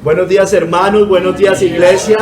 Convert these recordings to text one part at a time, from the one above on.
Buenos días, hermanos, buenos días, iglesia.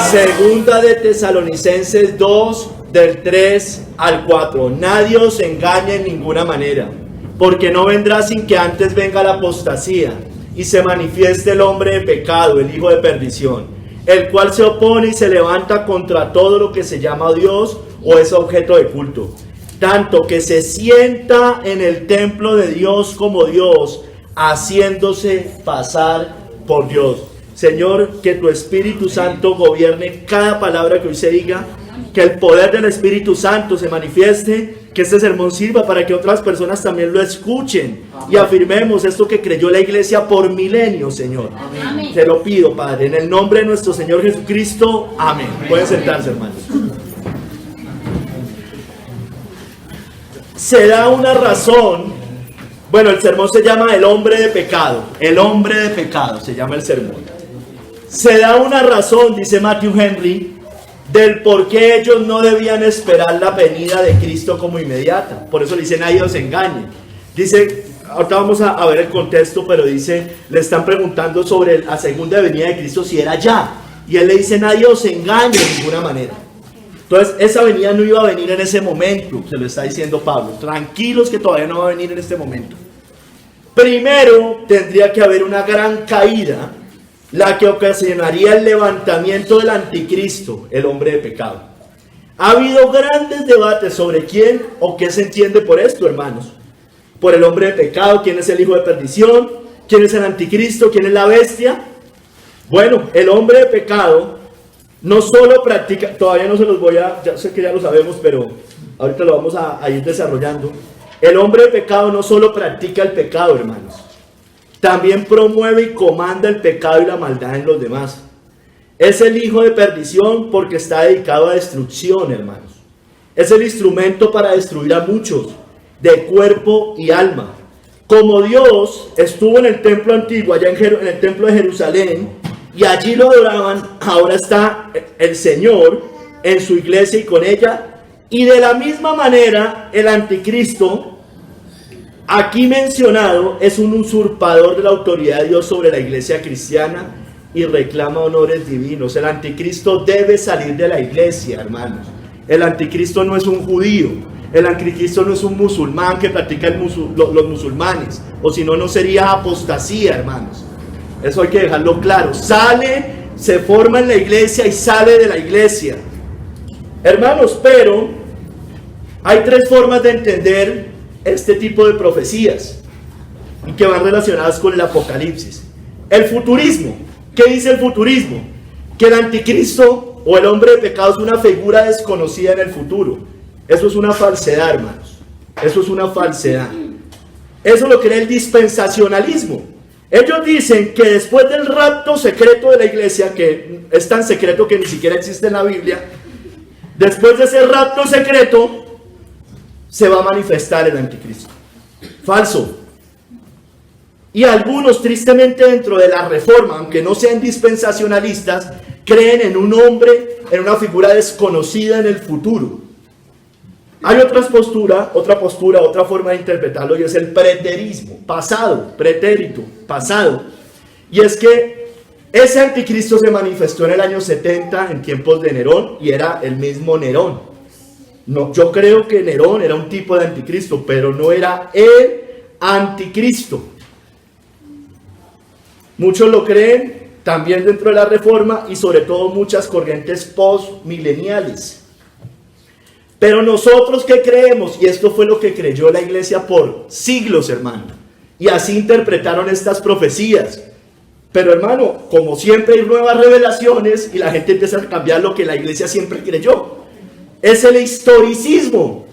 Segunda de Tesalonicenses 2, del 3 al 4. Nadie os engañe en ninguna manera, porque no vendrá sin que antes venga la apostasía y se manifieste el hombre de pecado, el hijo de perdición, el cual se opone y se levanta contra todo lo que se llama Dios o es objeto de culto, tanto que se sienta en el templo de Dios como Dios, haciéndose pasar por Dios. Señor, que tu Espíritu Santo gobierne cada palabra que hoy se diga, que el poder del Espíritu Santo se manifieste, que este sermón sirva para que otras personas también lo escuchen y afirmemos esto que creyó la iglesia por milenios, Señor. Amén. Te lo pido, Padre, en el nombre de nuestro Señor Jesucristo. Amén. Pueden sentarse, hermanos. Se da una razón. Bueno, el sermón se llama El hombre de pecado. El hombre de pecado se llama el sermón. Se da una razón, dice Matthew Henry, del por qué ellos no debían esperar la venida de Cristo como inmediata. Por eso le dicen, nadie os engañe. Dice, ahorita vamos a ver el contexto, pero dice, le están preguntando sobre la segunda venida de Cristo si era ya. Y él le dice, nadie os engañe de ninguna manera. Entonces, esa venida no iba a venir en ese momento, se lo está diciendo Pablo. Tranquilos que todavía no va a venir en este momento. Primero, tendría que haber una gran caída, la que ocasionaría el levantamiento del anticristo, el hombre de pecado. Ha habido grandes debates sobre quién o qué se entiende por esto, hermanos. Por el hombre de pecado, quién es el hijo de perdición, quién es el anticristo, quién es la bestia. Bueno, el hombre de pecado no solo practica, todavía no se los voy a, ya sé que ya lo sabemos, pero ahorita lo vamos a ir desarrollando. El hombre de pecado no solo practica el pecado, hermanos, también promueve y comanda el pecado y la maldad en los demás. Es el hijo de perdición porque está dedicado a destrucción, hermanos. Es el instrumento para destruir a muchos, de cuerpo y alma. Como Dios estuvo en el templo antiguo, allá en el templo de Jerusalén, y allí lo adoraban, ahora está el Señor en su iglesia y con ella. Y de la misma manera, el anticristo, aquí mencionado, es un usurpador de la autoridad de Dios sobre la iglesia cristiana y reclama honores divinos. El anticristo debe salir de la iglesia, hermanos. El anticristo no es un judío. El anticristo no es un musulmán que practica los musulmanes. O si no, no sería apostasía, hermanos. Eso hay que dejarlo claro. Sale, se forma en la iglesia y sale de la iglesia. Hermanos, pero hay tres formas de entender este tipo de profecías y que van relacionadas con el Apocalipsis. El futurismo. ¿Qué dice el futurismo? Que el anticristo o el hombre de pecado es una figura desconocida en el futuro. Eso es una falsedad, hermanos. Eso es una falsedad. Eso lo cree el dispensacionalismo. Ellos dicen que después del rapto secreto de la iglesia, que es tan secreto que ni siquiera existe en la Biblia, después de ese rapto secreto, se va a manifestar el anticristo. Falso. Y algunos, tristemente, dentro de la reforma, aunque no sean dispensacionalistas, creen en un hombre, en una figura desconocida en el futuro. Hay otra postura, otra forma de interpretarlo, y es el preterismo, pasado, pretérito, pasado. Y es que ese anticristo se manifestó en el año 70, en tiempos de Nerón, y era el mismo Nerón. No, yo creo que Nerón era un tipo de anticristo, pero no era el anticristo. Muchos lo creen, también dentro de la reforma, y sobre todo muchas corrientes postmileniales. Pero nosotros, ¿qué creemos? Y esto fue lo que creyó la iglesia por siglos, hermano. Y así interpretaron estas profecías. Pero, hermano, como siempre hay nuevas revelaciones y la gente empieza a cambiar lo que la iglesia siempre creyó. Es el historicismo.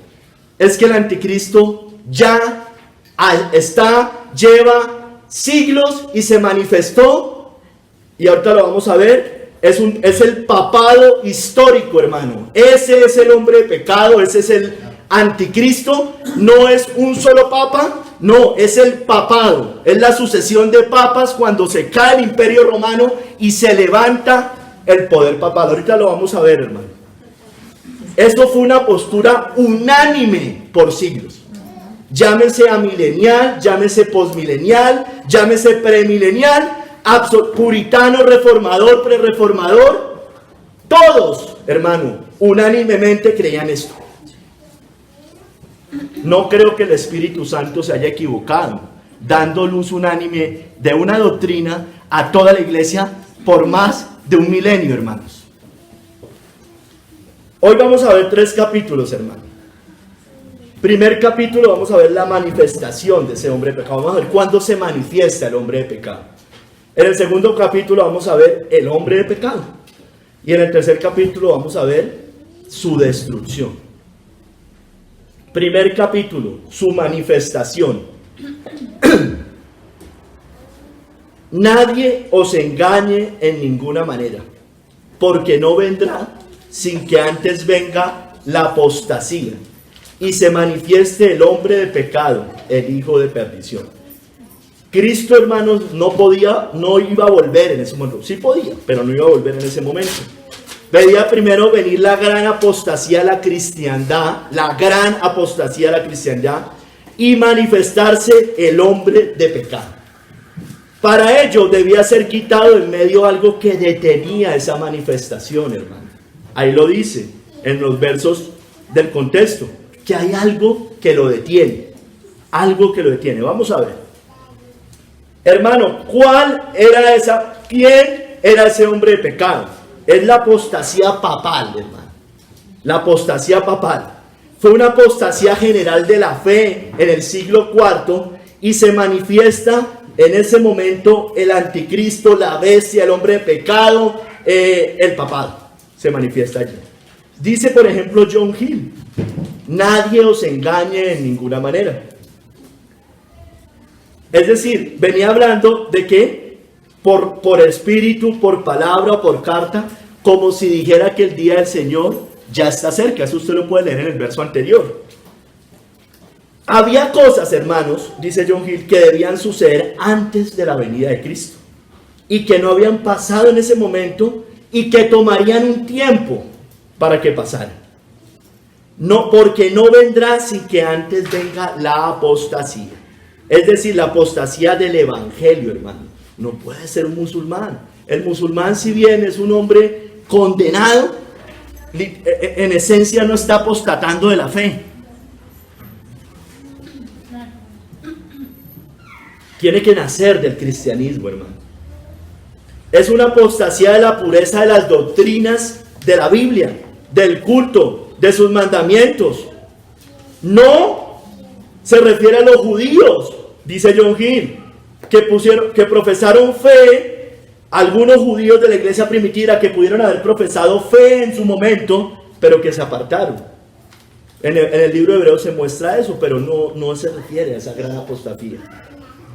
Es que el anticristo ya lleva siglos y se manifestó. Y ahorita lo vamos a ver. Es el papado histórico, hermano. Ese es el hombre de pecado, ese es el anticristo. No es un solo papa, no, es el papado. Es la sucesión de papas cuando se cae el imperio romano y se levanta el poder papado. Ahorita lo vamos a ver, hermano. Eso fue una postura unánime por siglos. Llámese amilenial, llámese posmilenial, llámese premilenial. puritano, reformador, prerreformador, todos, hermano, unánimemente creían esto. No creo que el Espíritu Santo se haya equivocado, dando luz unánime de una doctrina a toda la iglesia por más de 1 milenio, hermanos. Hoy vamos a ver 3 capítulos, hermano. Primer capítulo, vamos a ver la manifestación de ese hombre de pecado. Vamos a ver cuándo se manifiesta el hombre de pecado. En el segundo capítulo vamos a ver el hombre de pecado. Y en el tercer capítulo vamos a ver su destrucción. Primer capítulo, su manifestación. Nadie os engañe en ninguna manera, porque no vendrá sin que antes venga la apostasía y se manifieste el hombre de pecado, el hijo de perdición. Cristo, hermanos, no iba a volver en ese momento. Sí podía, pero no iba a volver en ese momento. Debía primero venir la gran apostasía a la cristiandad, y manifestarse el hombre de pecado. Para ello debía ser quitado en medio algo que detenía esa manifestación, hermano. Ahí lo dice en los versos del contexto, que hay algo que lo detiene. Algo que lo detiene. Vamos a ver. Hermano, ¿quién era ese hombre de pecado? Es la apostasía papal, hermano. La apostasía papal. Fue una apostasía general de la fe en el siglo IV y se manifiesta en ese momento el anticristo, la bestia, el hombre de pecado, el papado. Se manifiesta allí. Dice, por ejemplo, John Hill: nadie os engañe en ninguna manera. Es decir, venía hablando de que por espíritu, por palabra, por carta, como si dijera que el día del Señor ya está cerca. Eso usted lo puede leer en el verso anterior. Había cosas, hermanos, dice John Hill, que debían suceder antes de la venida de Cristo y que no habían pasado en ese momento y que tomarían un tiempo para que pasaran. No, porque no vendrá sin que antes venga la apostasía. Es decir, la apostasía del evangelio, hermano. No puede ser un musulmán. El musulmán, si bien es un hombre condenado, en esencia no está apostatando de la fe. Tiene que nacer del cristianismo, hermano. Es una apostasía de la pureza de las doctrinas de la Biblia, del culto, de sus mandamientos. No se refiere a los judíos, dice John Hill, que profesaron fe, algunos judíos de la iglesia primitiva que pudieron haber profesado fe en su momento, pero que se apartaron. En el libro de Hebreos se muestra eso, pero no se refiere a esa gran apostasía.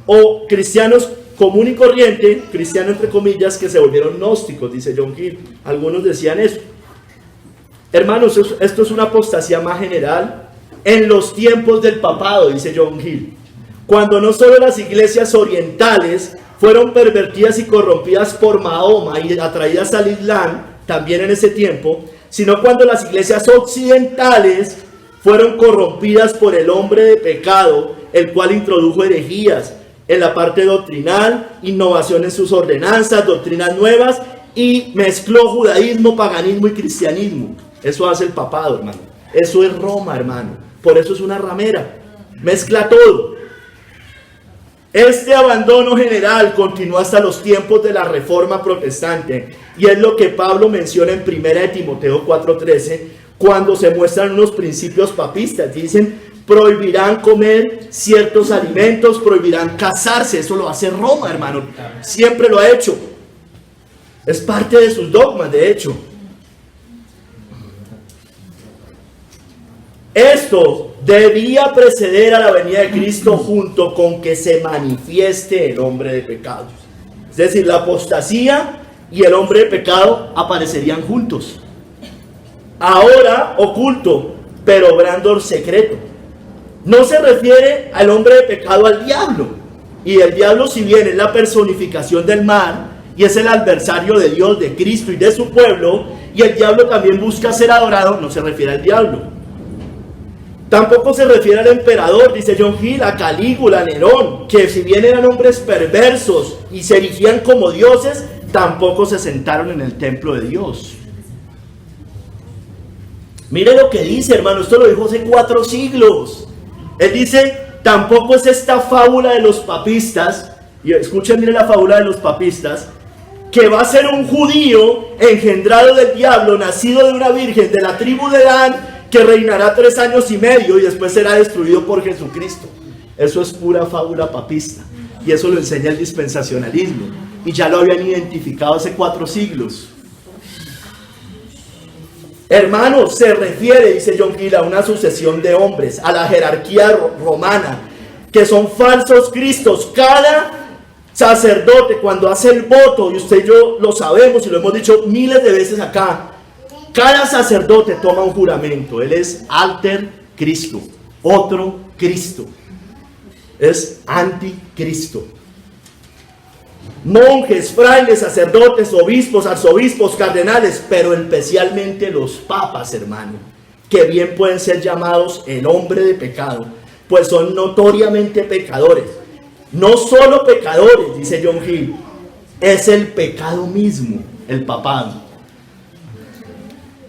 O cristianos común y corriente, cristianos entre comillas, que se volvieron gnósticos, dice John Hill. Algunos decían eso. Hermanos, esto es una apostasía más general en los tiempos del papado, dice John Hill, cuando no solo las iglesias orientales fueron pervertidas y corrompidas por Mahoma y atraídas al Islam también en ese tiempo, sino cuando las iglesias occidentales fueron corrompidas por el hombre de pecado, el cual introdujo herejías en la parte doctrinal, innovación en sus ordenanzas, doctrinas nuevas, y mezcló judaísmo, paganismo y cristianismo. Eso hace el papado, hermano. Eso es Roma, hermano. Por eso es una ramera. Mezcla todo. Este abandono general continuó hasta los tiempos de la Reforma Protestante, y es lo que Pablo menciona en 1 de Timoteo 4:13, cuando se muestran unos principios papistas. Dicen: prohibirán comer ciertos alimentos, prohibirán casarse. Eso lo hace Roma, hermano. Siempre lo ha hecho. Es parte de sus dogmas, de hecho. Esto debía preceder a la venida de Cristo junto con que se manifieste el hombre de pecado. Es decir, la apostasía y el hombre de pecado aparecerían juntos. Ahora oculto, pero obrando secreto. No se refiere al hombre de pecado al diablo. Y el diablo, si bien es la personificación del mal y es el adversario de Dios, de Cristo y de su pueblo, y el diablo también busca ser adorado, no se refiere al diablo. Tampoco se refiere al emperador, dice John Gill, a Calígula, a Nerón, que si bien eran hombres perversos y se erigían como dioses, tampoco se sentaron en el templo de Dios. Mire lo que dice, hermano, esto lo dijo hace 4 siglos. Él dice, tampoco es esta fábula de los papistas, y escuchen, mire la fábula de los papistas, que va a ser un judío engendrado del diablo, nacido de una virgen de la tribu de Dan, que reinará 3 años y medio y después será destruido por Jesucristo. Eso es pura fábula papista, y eso lo enseña el dispensacionalismo, y ya lo habían identificado hace 4 siglos. Hermanos, se refiere, dice John Gill, a una sucesión de hombres, a la jerarquía romana, que son falsos cristos. Cada sacerdote, cuando hace el voto, y usted y yo lo sabemos y lo hemos dicho miles de veces acá, cada sacerdote toma un juramento. Él es alter Cristo, otro Cristo, es anticristo. Monjes, frailes, sacerdotes, obispos, arzobispos, cardenales, pero especialmente los papas, hermano, que bien pueden ser llamados el hombre de pecado, pues son notoriamente pecadores. No solo pecadores, dice John Gill, es el pecado mismo, el papado.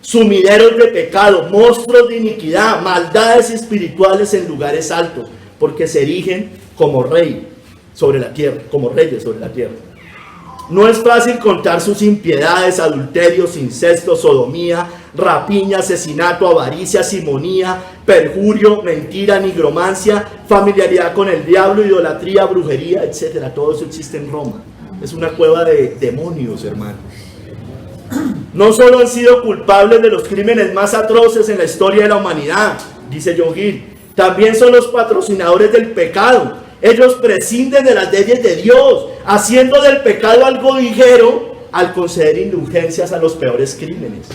Sumideros de pecado, monstruos de iniquidad, maldades espirituales en lugares altos, porque se erigen como rey sobre la tierra, como reyes sobre la tierra. No es fácil contar sus impiedades, adulterios, incesto, sodomía, rapiña, asesinato, avaricia, simonía, perjurio, mentira, nigromancia, familiaridad con el diablo, idolatría, brujería, etc. Todo eso existe en Roma. Es una cueva de demonios, hermano. No solo han sido culpables de los crímenes más atroces en la historia de la humanidad, dice John Gill, también son los patrocinadores del pecado. Ellos prescinden de las leyes de Dios, haciendo del pecado algo ligero al conceder indulgencias a los peores crímenes.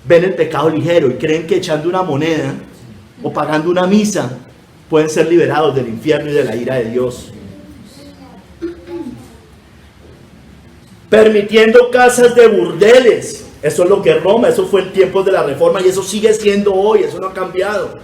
Ven el pecado ligero y creen que echando una moneda o pagando una misa pueden ser liberados del infierno y de la ira de Dios. Permitiendo casas de burdeles. Eso es lo que es Roma, eso fue en tiempos de la Reforma y eso sigue siendo hoy, eso no ha cambiado.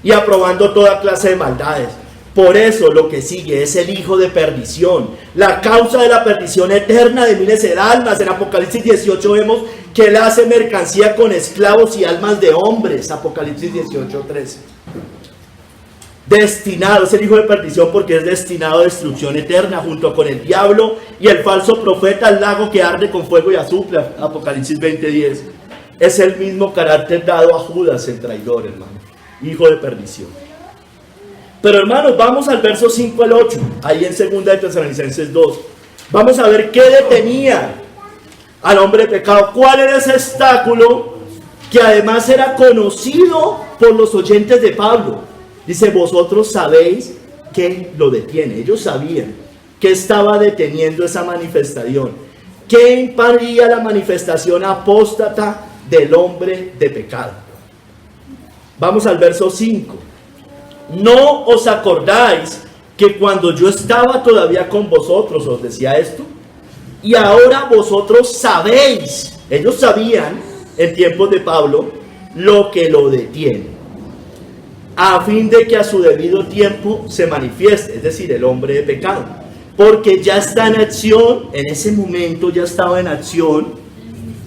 Y aprobando toda clase de maldades. Por eso lo que sigue es el hijo de perdición, la causa de la perdición eterna de miles de almas. En Apocalipsis 18 vemos que él hace mercancía con esclavos y almas de hombres. Apocalipsis 18:13. Destinado, es el hijo de perdición porque es destinado a destrucción eterna junto con el diablo y el falso profeta al lago que arde con fuego y azufre. Apocalipsis 20:10. Es el mismo carácter dado a Judas el traidor, hermano, hijo de perdición. Pero hermanos, vamos al verso 5 al 8, ahí en 2 de Tesalonicenses 2. Vamos a ver qué detenía al hombre de pecado, cuál era ese obstáculo que además era conocido por los oyentes de Pablo. Dice, vosotros sabéis que lo detiene. Ellos sabían que estaba deteniendo esa manifestación. ¿Qué impedía la manifestación apóstata del hombre de pecado? Vamos al verso 5. ¿No os acordáis que cuando yo estaba todavía con vosotros os decía esto? Y ahora vosotros sabéis, ellos sabían en tiempos de Pablo, lo que lo detiene, a fin de que a su debido tiempo se manifieste, es decir, el hombre de pecado. Porque ya está en acción, en ese momento ya estaba en acción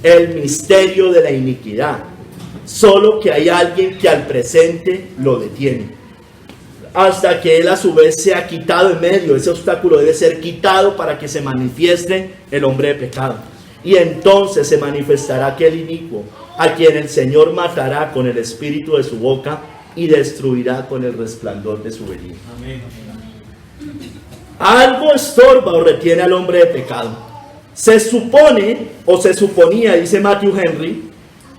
el misterio de la iniquidad. Solo que hay alguien que al presente lo detiene. Hasta que él a su vez sea quitado en medio. Ese obstáculo debe ser quitado para que se manifieste el hombre de pecado. Y entonces se manifestará aquel inicuo, a quien el Señor matará con el espíritu de su boca y destruirá con el resplandor de su venida. Amén. Algo estorba o retiene al hombre de pecado. Se supone, o se suponía, dice Matthew Henry,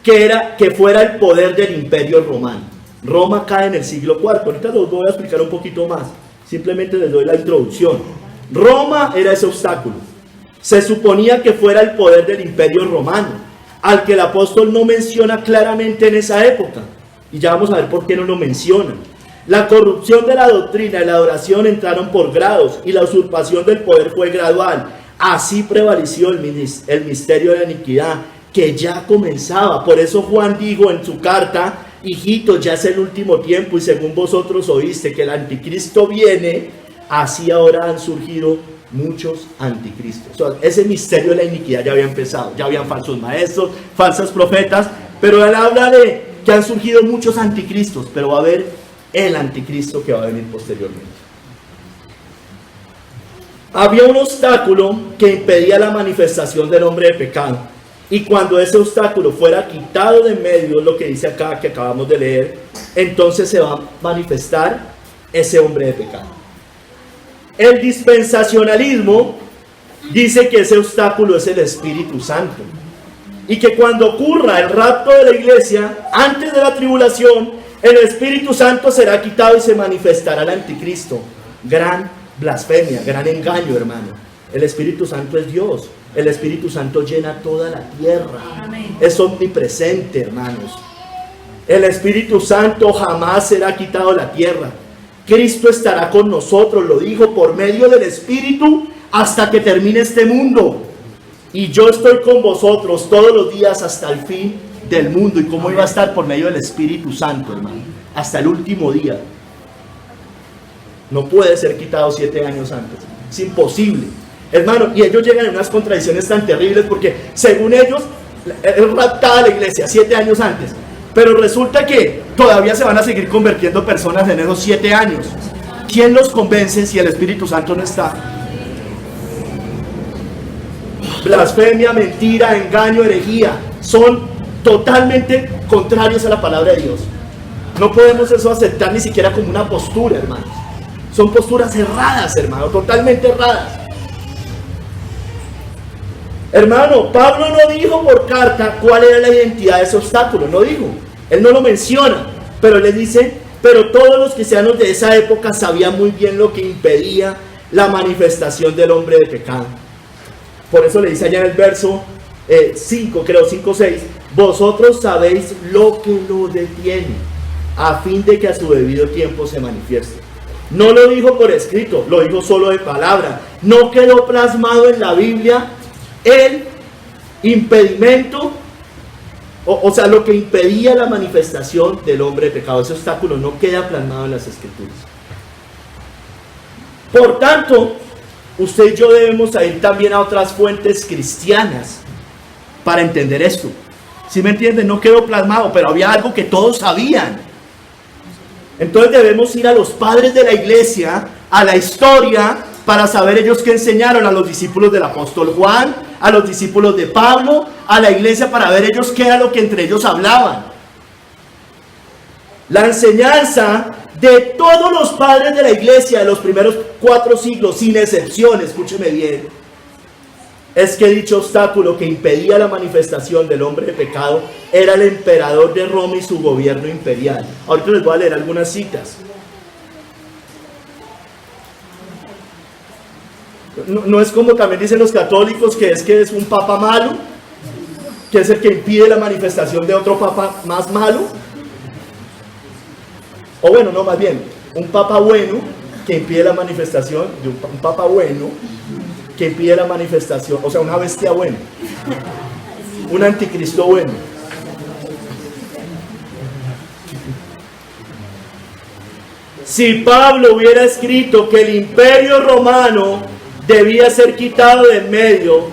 que fuera el poder del imperio romano. Roma cae en el siglo IV. Ahorita lo voy a explicar un poquito más. Simplemente les doy la introducción. Roma era ese obstáculo. Se suponía que fuera el poder del imperio romano, al que el apóstol no menciona claramente en esa época. Y ya vamos a ver por qué no lo menciona. La corrupción de la doctrina y la adoración entraron por grados y la usurpación del poder fue gradual. Así prevaleció el misterio de la iniquidad, que ya comenzaba. Por eso Juan dijo en su carta hijitos, ya es el último tiempo y según vosotros oíste que el anticristo viene, así ahora han surgido muchos anticristos. O sea, ese misterio de la iniquidad ya había empezado, ya habían falsos maestros, falsas profetas, pero él habla de que han surgido muchos anticristos, pero va a haber el anticristo que va a venir posteriormente. Había un obstáculo que impedía la manifestación del hombre de pecado, y cuando ese obstáculo fuera quitado de en medio, lo que dice acá que acabamos de leer, entonces se va a manifestar ese hombre de pecado. El dispensacionalismo dice que ese obstáculo es el Espíritu Santo, y que cuando ocurra el rapto de la iglesia, antes de la tribulación, el Espíritu Santo será quitado y se manifestará el anticristo. Gran blasfemia, gran engaño, hermano. El Espíritu Santo es Dios. El Espíritu Santo llena toda la tierra. Amén. Es omnipresente, hermanos. El Espíritu Santo jamás será quitado de la tierra. Cristo estará con nosotros, lo dijo, por medio del Espíritu hasta que termine este mundo. Y yo estoy con vosotros todos los días hasta el fin del mundo. ¿Y cómo iba a estar? Por medio del Espíritu Santo, hermano. Hasta el último día. No puede ser quitado 7 años antes. Es imposible. Hermano, y ellos llegan a unas contradicciones tan terribles porque según ellos es raptada la iglesia 7 años antes. Pero resulta que todavía se van a seguir convirtiendo personas en esos 7 años. ¿Quién los convence si el Espíritu Santo no está? Blasfemia, mentira, engaño, herejía. Son totalmente contrarios a la palabra de Dios. No podemos eso aceptar ni siquiera como una postura, hermanos. Son posturas erradas, hermano, totalmente erradas. Hermano, Pablo no dijo por carta cuál era la identidad de ese obstáculo, no dijo. Él no lo menciona, pero le dice, pero todos los cristianos de esa época sabían muy bien lo que impedía la manifestación del hombre de pecado. Por eso le dice allá en el verso 5, creo 5-6, vosotros sabéis lo que lo detiene, a fin de que a su debido tiempo se manifieste. No lo dijo por escrito, lo dijo solo de palabra. No quedó plasmado en la Biblia el impedimento, o sea, lo que impedía la manifestación del hombre de pecado. Ese obstáculo no queda plasmado en las Escrituras. Por tanto, usted y yo debemos ir también a otras fuentes cristianas para entender esto. ¿Sí me entienden? No quedó plasmado, pero había algo que todos sabían. Entonces debemos ir a los padres de la iglesia, a la historia, para saber ellos qué enseñaron a los discípulos del apóstol Juan, a los discípulos de Pablo, a la iglesia, para ver ellos qué era lo que entre ellos hablaban. La enseñanza de todos los padres de la iglesia de los primeros 4 siglos, sin excepción, escúcheme bien, es que dicho obstáculo que impedía la manifestación del hombre de pecado era el emperador de Roma y su gobierno imperial. Ahorita les voy a leer algunas citas. No es como también dicen los católicos que es un papa malo, que es el que impide la manifestación de otro papa más malo. O bueno, no, más bien, un papa bueno que impide la manifestación de un papa bueno que impide la manifestación, o sea, una bestia buena, un anticristo bueno. Si Pablo hubiera escrito que el imperio romano debía ser quitado de en medio,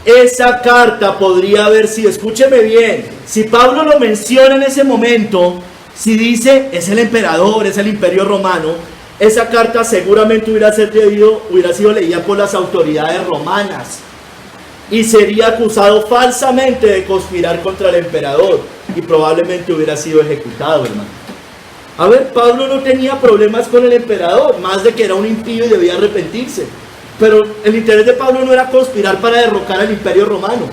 esa carta podría haber sido, escúcheme bien, si Pablo lo menciona en ese momento, si dice es el emperador, es el imperio romano, esa carta seguramente hubiera sido leída por las autoridades romanas y sería acusado falsamente de conspirar contra el emperador y probablemente hubiera sido ejecutado, hermano. A ver, Pablo no tenía problemas con el emperador, más de que era un impío y debía arrepentirse. Pero el interés de Pablo no era conspirar para derrocar al imperio romano.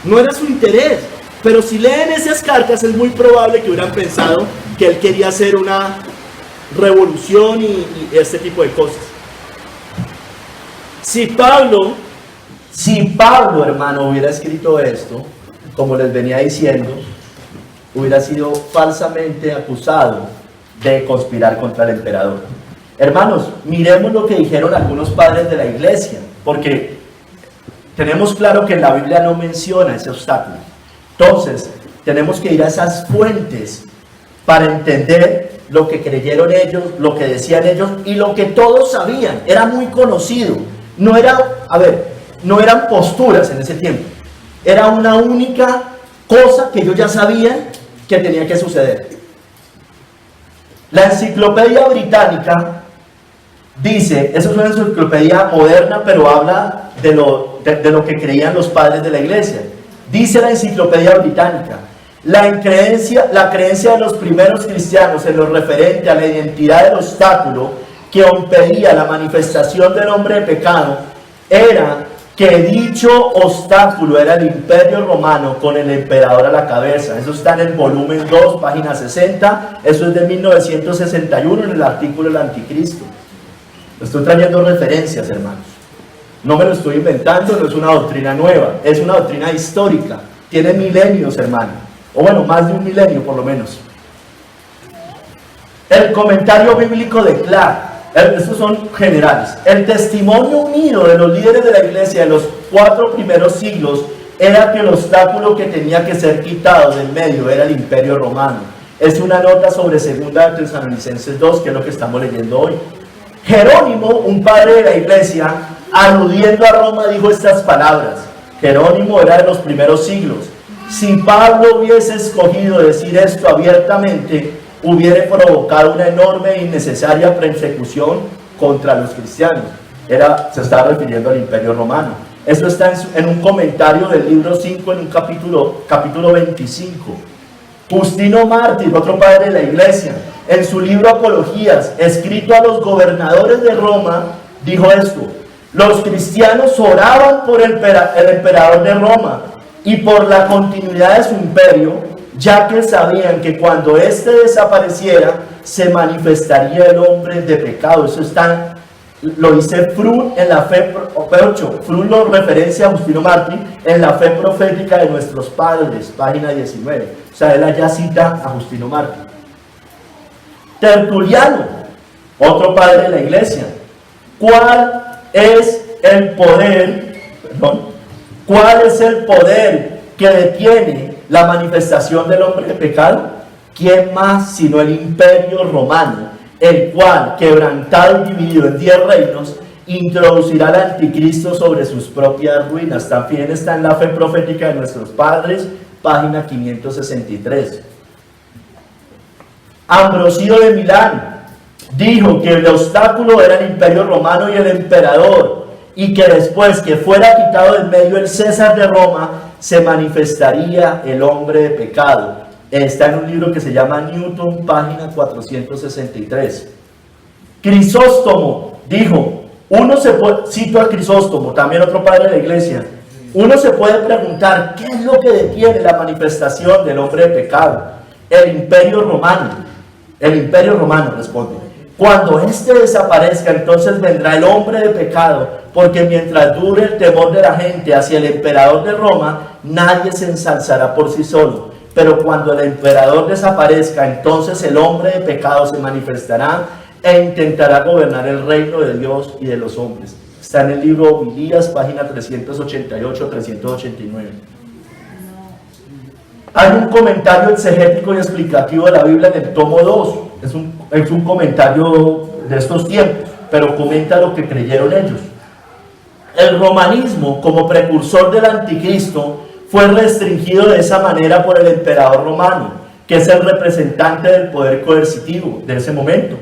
No era su interés. Pero si leen esas cartas es muy probable que hubieran pensado que él quería hacer una revolución y este tipo de cosas. Si Pablo, hermano, hubiera escrito esto, como les venía diciendo, hubiera sido falsamente acusado de conspirar contra el emperador. Hermanos, miremos lo que dijeron algunos padres de la iglesia, porque tenemos claro que la Biblia no menciona ese obstáculo. Entonces, tenemos que ir a esas fuentes para entender lo que creyeron ellos, lo que decían ellos y lo que todos sabían. Era muy conocido. No eran posturas en ese tiempo. Era una única cosa que ellos ya sabían que tenía que suceder. La Enciclopedia Británica dice, eso es una enciclopedia moderna, pero habla de lo que creían los padres de la iglesia. Dice la Enciclopedia Británica: la creencia de los primeros cristianos en lo referente a la identidad del obstáculo que impedía la manifestación del hombre de pecado era que dicho obstáculo era el Imperio Romano con el emperador a la cabeza. Eso está en el volumen 2, página 60. Eso es de 1961 en el artículo del Anticristo. Estoy trayendo referencias, hermanos. No me lo estoy inventando, no es una doctrina nueva, es una doctrina histórica. Tiene milenios, hermano. O bueno, más de un milenio por lo menos. El comentario bíblico de Clark. Estos son generales. El testimonio unido de los líderes de la iglesia de los 4 primeros siglos era que el obstáculo que tenía que ser quitado del medio era el Imperio Romano. Es una nota sobre 2 Tesalonicenses 2, que es lo que estamos leyendo hoy. Jerónimo, un padre de la iglesia, aludiendo a Roma, dijo estas palabras. Jerónimo era de los primeros siglos. Si Pablo hubiese escogido decir esto abiertamente, hubiera provocado una enorme e innecesaria persecución contra los cristianos. Se estaba refiriendo al Imperio Romano. Esto está en un comentario del libro 5, en un capítulo 25. Justino Mártir, otro padre de la iglesia, en su libro Apologías, escrito a los gobernadores de Roma, dijo esto: los cristianos oraban por el emperador de Roma y por la continuidad de su imperio, ya que sabían que cuando éste desapareciera, se manifestaría el hombre de pecado. Eso lo dice Fromm en la fe, Fromm lo referencia a Justino Mártir en la fe profética de nuestros padres, página 19. O sea, él allá cita a Justino Mártir. Tertuliano, otro padre de la iglesia. ¿Cuál es el poder que detiene la manifestación del hombre de pecado? ¿Quién más sino el Imperio Romano, el cual, quebrantado y dividido en 10 reinos, introducirá al anticristo sobre sus propias ruinas? También está en la fe profética de nuestros padres, página 563. Ambrosio de Milán dijo que el obstáculo era el Imperio Romano y el emperador, y que después que fuera quitado del medio el César de Roma, se manifestaría el hombre de pecado. Está en un libro que se llama Newton, página 463. Crisóstomo dijo, cito a Crisóstomo, también otro padre de la iglesia, uno se puede preguntar, ¿qué es lo que detiene la manifestación del hombre de pecado? El Imperio Romano. El Imperio Romano, responde. Cuando éste desaparezca, entonces vendrá el hombre de pecado, porque mientras dure el temor de la gente hacia el emperador de Roma, nadie se ensalzará por sí solo. Pero cuando el emperador desaparezca, entonces el hombre de pecado se manifestará e intentará gobernar el reino de Dios y de los hombres. Está en el libro Homilías, página 388-389. Hay un comentario exegético y explicativo de la Biblia en el tomo 2. Es un comentario de estos tiempos, pero comenta lo que creyeron ellos. El romanismo, como precursor del anticristo, fue restringido de esa manera por el emperador romano, que es el representante del poder coercitivo de ese momento,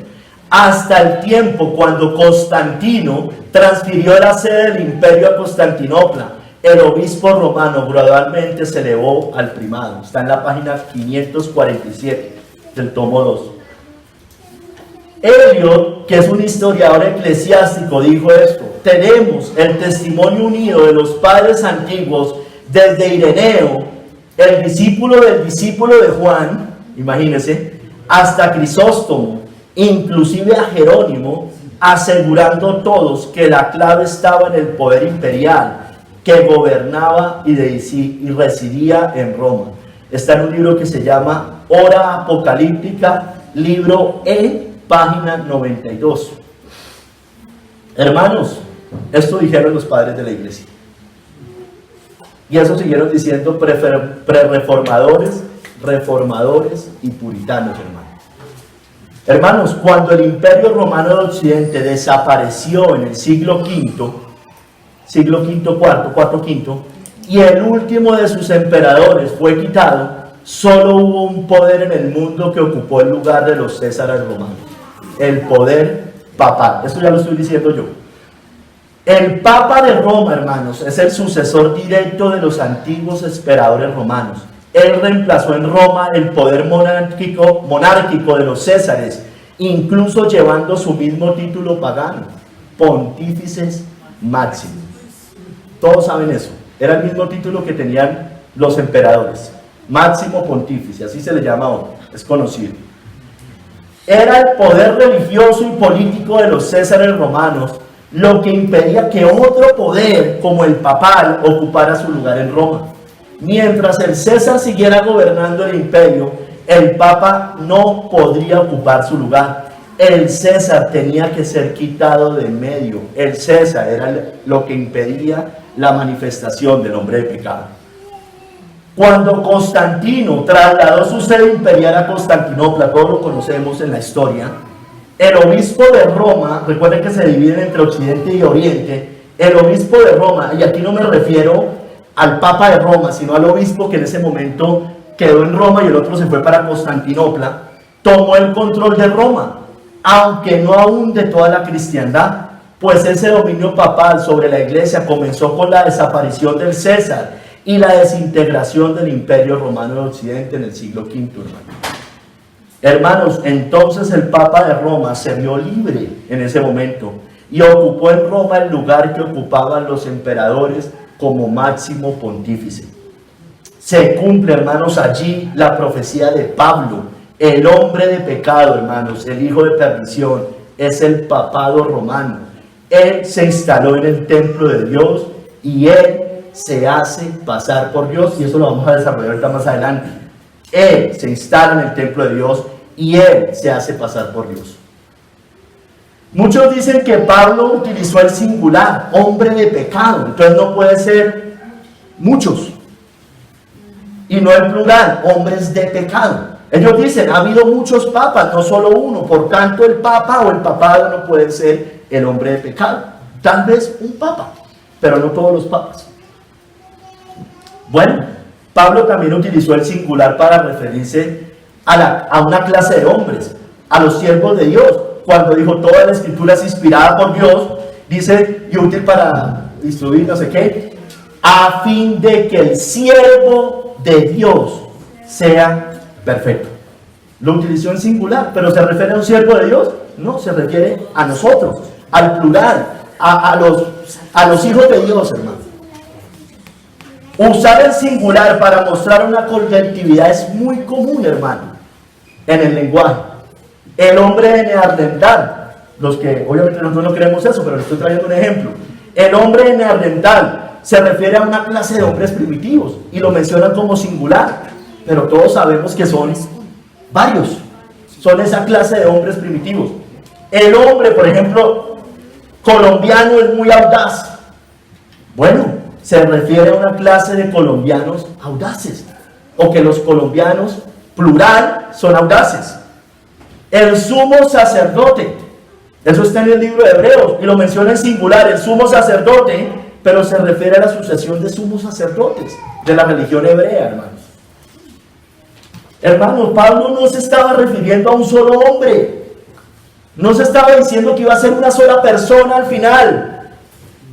hasta el tiempo cuando Constantino transfirió la sede del imperio a Constantinopla. El obispo romano gradualmente se elevó al primado. Está en la página 547 del tomo 2. Eliot, que es un historiador eclesiástico, dijo esto: tenemos el testimonio unido de los padres antiguos desde Ireneo, el discípulo del discípulo de Juan, imagínense, hasta Crisóstomo, inclusive a Jerónimo, asegurando todos que la clave estaba en el poder imperial que gobernaba y residía en Roma. Está en un libro que se llama Hora Apocalíptica, libro E, página 92. Hermanos, esto dijeron los padres de la iglesia. Y eso siguieron diciendo prereformadores reformadores y puritanos, hermanos. Hermanos, cuando el Imperio Romano de Occidente desapareció en el siglo V IV, y el último de sus emperadores fue quitado, solo hubo un poder en el mundo que ocupó el lugar de los Césares romanos: el poder papal. Eso ya lo estoy diciendo yo. El Papa de Roma, hermanos, es el sucesor directo de los antiguos emperadores romanos. Él reemplazó en Roma el poder monárquico de los Césares, incluso llevando su mismo título pagano: Pontífices Máximo. Todos saben eso. Era el mismo título que tenían los emperadores: Máximo Pontífice, así se le llama hoy, es conocido. Era el poder religioso y político de los Césares romanos lo que impedía que otro poder, como el papal, ocupara su lugar en Roma. Mientras el César siguiera gobernando el imperio, el Papa no podría ocupar su lugar. El César tenía que ser quitado de en medio. El César era lo que impedía la manifestación del hombre de pecado. Cuando Constantino trasladó su sede imperial a Constantinopla, todos lo conocemos en la historia, el obispo de Roma, recuerden que se dividen entre Occidente y Oriente, el obispo de Roma, y aquí no me refiero al Papa de Roma, sino al obispo que en ese momento quedó en Roma y el otro se fue para Constantinopla, tomó el control de Roma, aunque no aún de toda la cristiandad, pues ese dominio papal sobre la iglesia comenzó con la desaparición del César y la desintegración del Imperio Romano de Occidente en el siglo V, hermano. Hermanos, entonces el Papa de Roma se vio libre en ese momento y ocupó en Roma el lugar que ocupaban los emperadores como máximo pontífice. Se cumple, hermanos, allí la profecía de Pablo: el hombre de pecado, hermanos, el hijo de perdición, es el papado romano. Él se instaló en el templo de Dios y él se hace pasar por Dios, y eso lo vamos a desarrollar ahorita más adelante. Él se instala en el templo de Dios y él se hace pasar por Dios. Muchos dicen que Pablo utilizó el singular, hombre de pecado, entonces no puede ser muchos, y no el plural, hombres de pecado. Ellos dicen, ha habido muchos papas, no solo uno, por tanto el papa o el papado no puede ser el hombre de pecado. Tal vez un papa, pero no todos los papas. Bueno, Pablo también utilizó el singular para referirse a una clase de hombres, a los siervos de Dios. Cuando dijo toda la escritura es inspirada por Dios, dice, y útil para instruir no sé qué, a fin de que el siervo de Dios sea perfecto. Lo utilizó en singular, pero ¿se refiere a un siervo de Dios? No, se refiere a nosotros, al plural, a los hijos de Dios, hermano. Usar el singular para mostrar una colectividad es muy común, hermano, en el lenguaje. El hombre de Neandertal, los que obviamente nosotros no creemos eso, pero les estoy trayendo un ejemplo. El hombre de Neandertal se refiere a una clase de hombres primitivos y lo mencionan como singular, pero todos sabemos que son varios, son esa clase de hombres primitivos. El hombre, por ejemplo, colombiano es muy audaz. Bueno, se refiere a una clase de colombianos audaces, o que los colombianos, plural, son audaces. El sumo sacerdote, eso está en el libro de Hebreos, y lo menciona en singular, el sumo sacerdote, pero se refiere a la sucesión de sumos sacerdotes de la religión hebrea, hermanos. Hermanos, Pablo no se estaba refiriendo a un solo hombre, no se estaba diciendo que iba a ser una sola persona al final,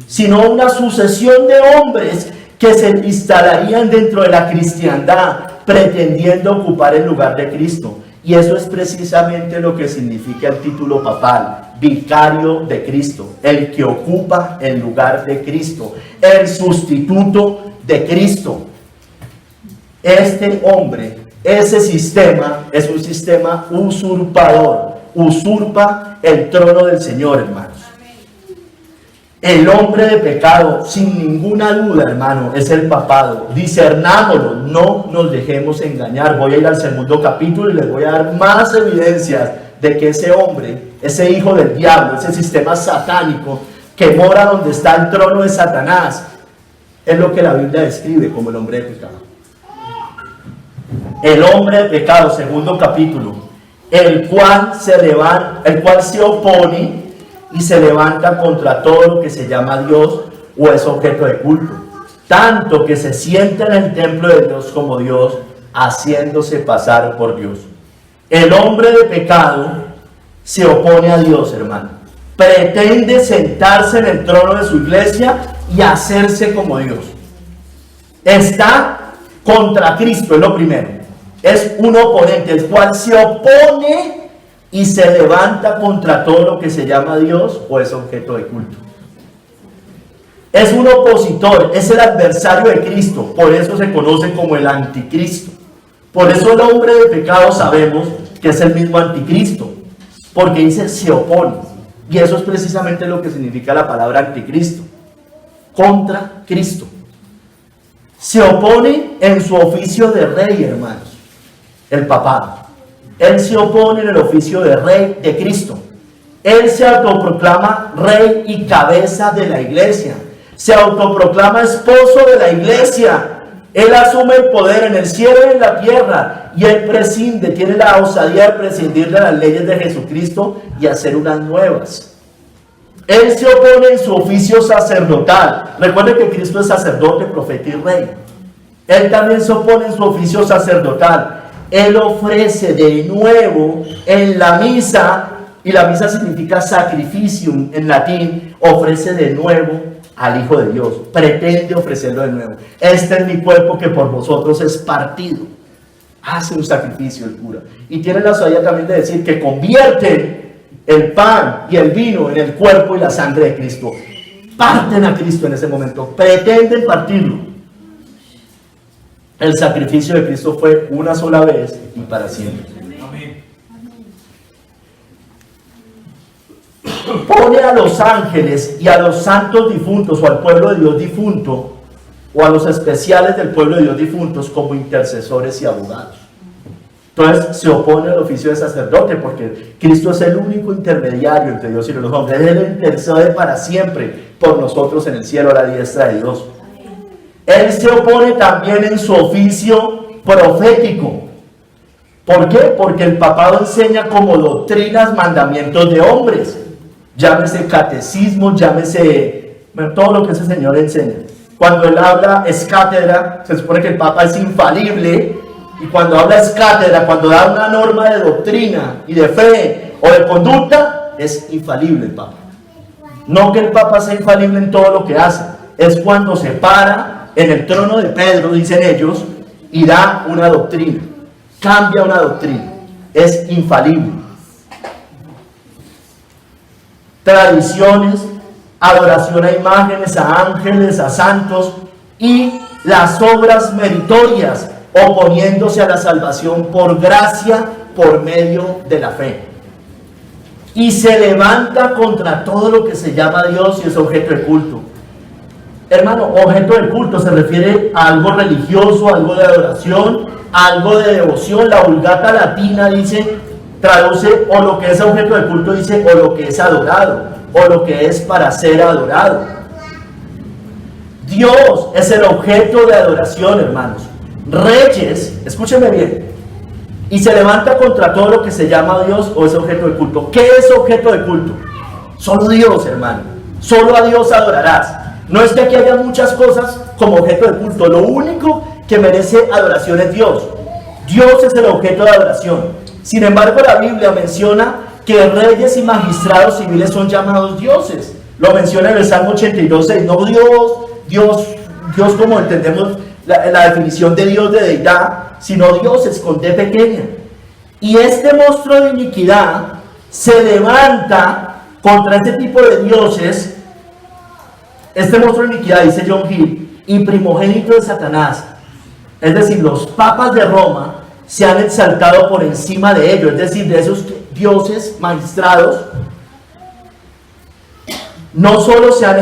sino una sucesión de hombres que se instalarían dentro de la cristiandad, pretendiendo ocupar el lugar de Cristo. Y eso es precisamente lo que significa el título papal: vicario de Cristo, el que ocupa el lugar de Cristo, el sustituto de Cristo. Este hombre, ese sistema, es un sistema usurpador, usurpa el trono del Señor, hermanos. El hombre de pecado, sin ninguna duda, hermano, es el papado. Discernámoslo, no nos dejemos engañar. Voy a ir al segundo capítulo y les voy a dar más evidencias de que ese hombre, ese hijo del diablo, ese sistema satánico que mora donde está el trono de Satanás, es lo que la Biblia describe como el hombre de pecado. el hombre de pecado, segundo capítulo, el cual se opone y se levanta contra todo lo que se llama Dios o es objeto de culto, tanto que se sienta en el templo de Dios como Dios, haciéndose pasar por Dios. El hombre de pecado se opone a Dios, hermano. Pretende sentarse en el trono de su iglesia y hacerse como Dios. Está contra Cristo, es lo primero. Es un oponente, el cual se opone y se levanta contra todo lo que se llama Dios o es objeto de culto. Es un opositor, es el adversario de Cristo, por eso se conoce como el anticristo. Por eso el hombre de pecado sabemos que es el mismo anticristo, porque dice se opone, y eso es precisamente lo que significa la palabra anticristo, contra Cristo. Se opone en su oficio de rey, hermanos, el papado. Él se opone en el oficio de rey de Cristo. Él se autoproclama rey y cabeza de la iglesia. Se autoproclama esposo de la iglesia. Él asume el poder en el cielo y en la tierra. Y él prescinde, tiene la osadía de prescindir de las leyes de Jesucristo y hacer unas nuevas. Él se opone en su oficio sacerdotal. Recuerden que Cristo es sacerdote, profeta y rey. Él también se opone en su oficio sacerdotal. Él ofrece de nuevo en la misa, y la misa significa sacrificium en latín, ofrece de nuevo al Hijo de Dios, pretende ofrecerlo de nuevo. Este es mi cuerpo que por vosotros es partido. Hace un sacrificio el cura. Y tiene la osadía también de decir que convierten el pan y el vino en el cuerpo y la sangre de Cristo. Parten a Cristo en ese momento, pretenden partirlo. El sacrificio de Cristo fue una sola vez y para siempre. Pone a los ángeles y a los santos difuntos o al pueblo de Dios difunto o a los especiales del pueblo de Dios difuntos como intercesores y abogados. Entonces se opone al oficio de sacerdote porque Cristo es el único intermediario entre Dios y los hombres. Él intercede para siempre por nosotros en el cielo a la diestra de Dios. Él se opone también en su oficio profético. ¿Por qué? Porque el papado enseña como doctrinas mandamientos de hombres. Llámese catecismo, llámese todo lo que ese señor enseña. Cuando él habla es cátedra, se supone que el papa es infalible. Y cuando habla es cátedra, cuando da una norma de doctrina y de fe o de conducta, es infalible el papa. No que el papa sea infalible en todo lo que hace, es cuando se para en el trono de Pedro, dicen ellos, y da una doctrina, cambia una doctrina, es infalible. Tradiciones, adoración a imágenes, a ángeles, a santos y las obras meritorias, oponiéndose a la salvación por gracia por medio de la fe. Y se levanta contra todo lo que se llama Dios y es objeto de culto. Hermano, objeto de culto se refiere a algo religioso, algo de adoración, algo de devoción. La Vulgata latina dice, traduce o lo que es objeto de culto, dice o lo que es adorado, o lo que es para ser adorado. Dios es el objeto de adoración, hermanos. Reyes, escúcheme bien, y se levanta contra todo lo que se llama Dios o es objeto de culto. ¿Qué es objeto de culto? Solo Dios, hermano. Solo a Dios adorarás. No es que aquí haya muchas cosas como objeto de culto. Lo único que merece adoración es Dios. Dios es el objeto de adoración. Sin embargo, la Biblia menciona que reyes y magistrados civiles son llamados dioses. Lo menciona en el Salmo 82:6. No Dios como entendemos la definición de Dios de deidad, sino dioses con D pequeña. Y este monstruo de iniquidad se levanta contra este tipo de dioses. Este monstruo de iniquidad, dice John Hill, y primogénito de Satanás, es decir, los papas de Roma se han exaltado por encima de ellos, es decir, de esos dioses magistrados. No solo se han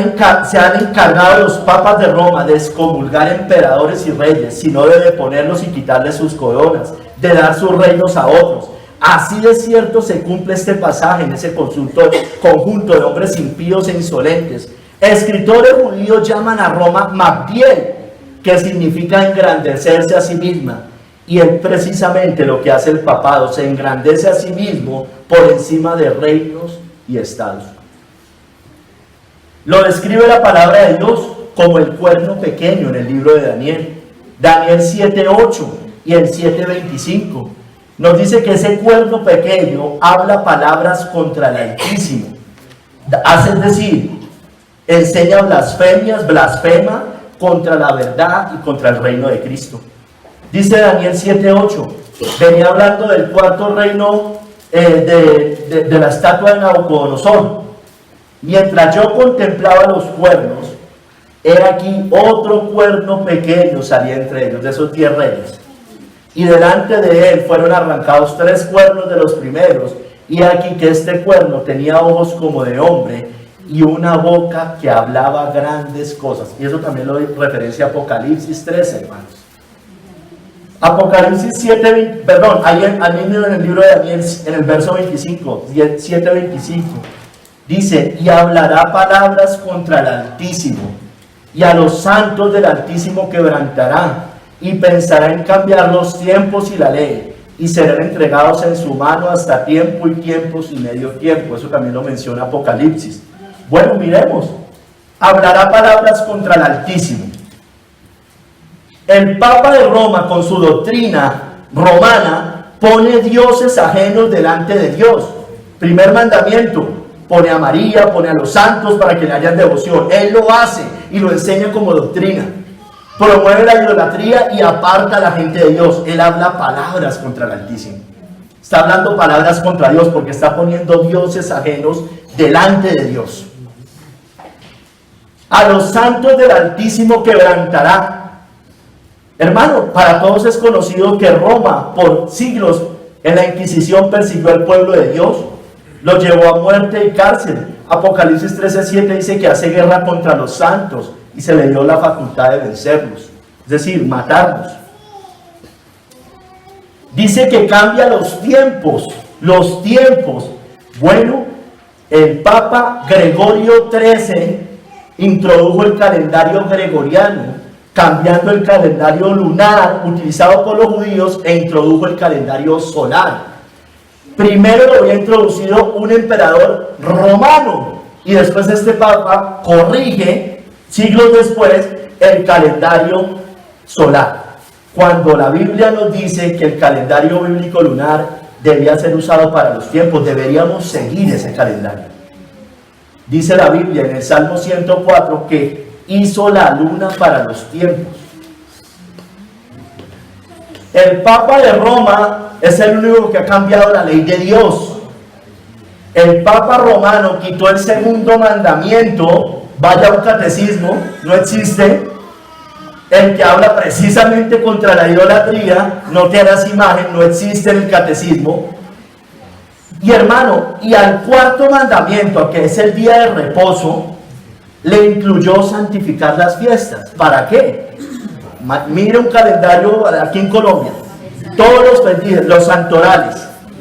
encargado los papas de Roma de excomulgar emperadores y reyes, sino de deponerlos y quitarles sus coronas, de dar sus reinos a otros. Así de cierto se cumple este pasaje en ese conjunto de hombres impíos e insolentes. Escritores judíos llaman a Roma Magdiel, que significa engrandecerse a sí misma, Y es precisamente lo que hace el papado, se engrandece a sí mismo por encima de reinos y estados. Lo describe la palabra de Dios como el cuerno pequeño en el libro de Daniel. Daniel 7:8 y el 7:25 nos dice que ese cuerno pequeño habla palabras contra el Altísimo. Es decir, enseña blasfemias, blasfema contra la verdad y contra el reino de Cristo. Dice Daniel 7:8, venía hablando del cuarto reino de la estatua de Nabucodonosor. Mientras yo contemplaba los cuernos, he aquí otro cuerno pequeño salía entre ellos, de esos 10 reyes. Y delante de él fueron arrancados 3 cuernos de los primeros, y aquí que este cuerno tenía ojos como de hombre, y una boca que hablaba grandes cosas. Y eso también lo referencia a Apocalipsis 13, hermanos. Apocalipsis 7, ahí en el libro de Daniel, en el verso 25, 7:25, dice, y hablará palabras contra el Altísimo, y a los santos del Altísimo quebrantará, y pensará en cambiar los tiempos y la ley, y serán entregados en su mano hasta tiempo y tiempos y medio tiempo. Eso también lo menciona Apocalipsis. Bueno, miremos, hablará palabras contra el Altísimo. El Papa de Roma, con su doctrina romana, pone dioses ajenos delante de Dios. Primer mandamiento, pone a María, pone a los santos para que le hayan devoción. Él lo hace y lo enseña como doctrina. Promueve la idolatría y aparta a la gente de Dios. Él habla palabras contra el Altísimo. Está hablando palabras contra Dios porque está poniendo dioses ajenos delante de Dios. A los santos del Altísimo quebrantará. Hermano, para todos es conocido que Roma por siglos en la Inquisición persiguió al pueblo de Dios, lo llevó a muerte y cárcel. Apocalipsis 13:7 dice que hace guerra contra los santos y se le dio la facultad de vencerlos, es decir, matarlos. Dice que cambia los tiempos. Bueno, el Papa Gregorio XIII introdujo el calendario gregoriano, cambiando el calendario lunar utilizado por los judíos e introdujo el calendario solar. Primero lo había introducido un emperador romano y después este papa corrige siglos después el calendario solar. Cuando la Biblia nos dice que el calendario bíblico lunar debía ser usado para los tiempos, deberíamos seguir ese calendario. Dice la Biblia en el Salmo 104 que hizo la luna para los tiempos. El Papa de Roma es el único que ha cambiado la ley de Dios. El Papa romano quitó el segundo mandamiento. Vaya a un catecismo, no existe. El que habla precisamente contra la idolatría, no te harás imagen, no existe en el catecismo. Y hermano, y al cuarto mandamiento, que es el día de reposo, le incluyó santificar las fiestas. ¿Para qué? Mire un calendario aquí en Colombia, todos los santorales,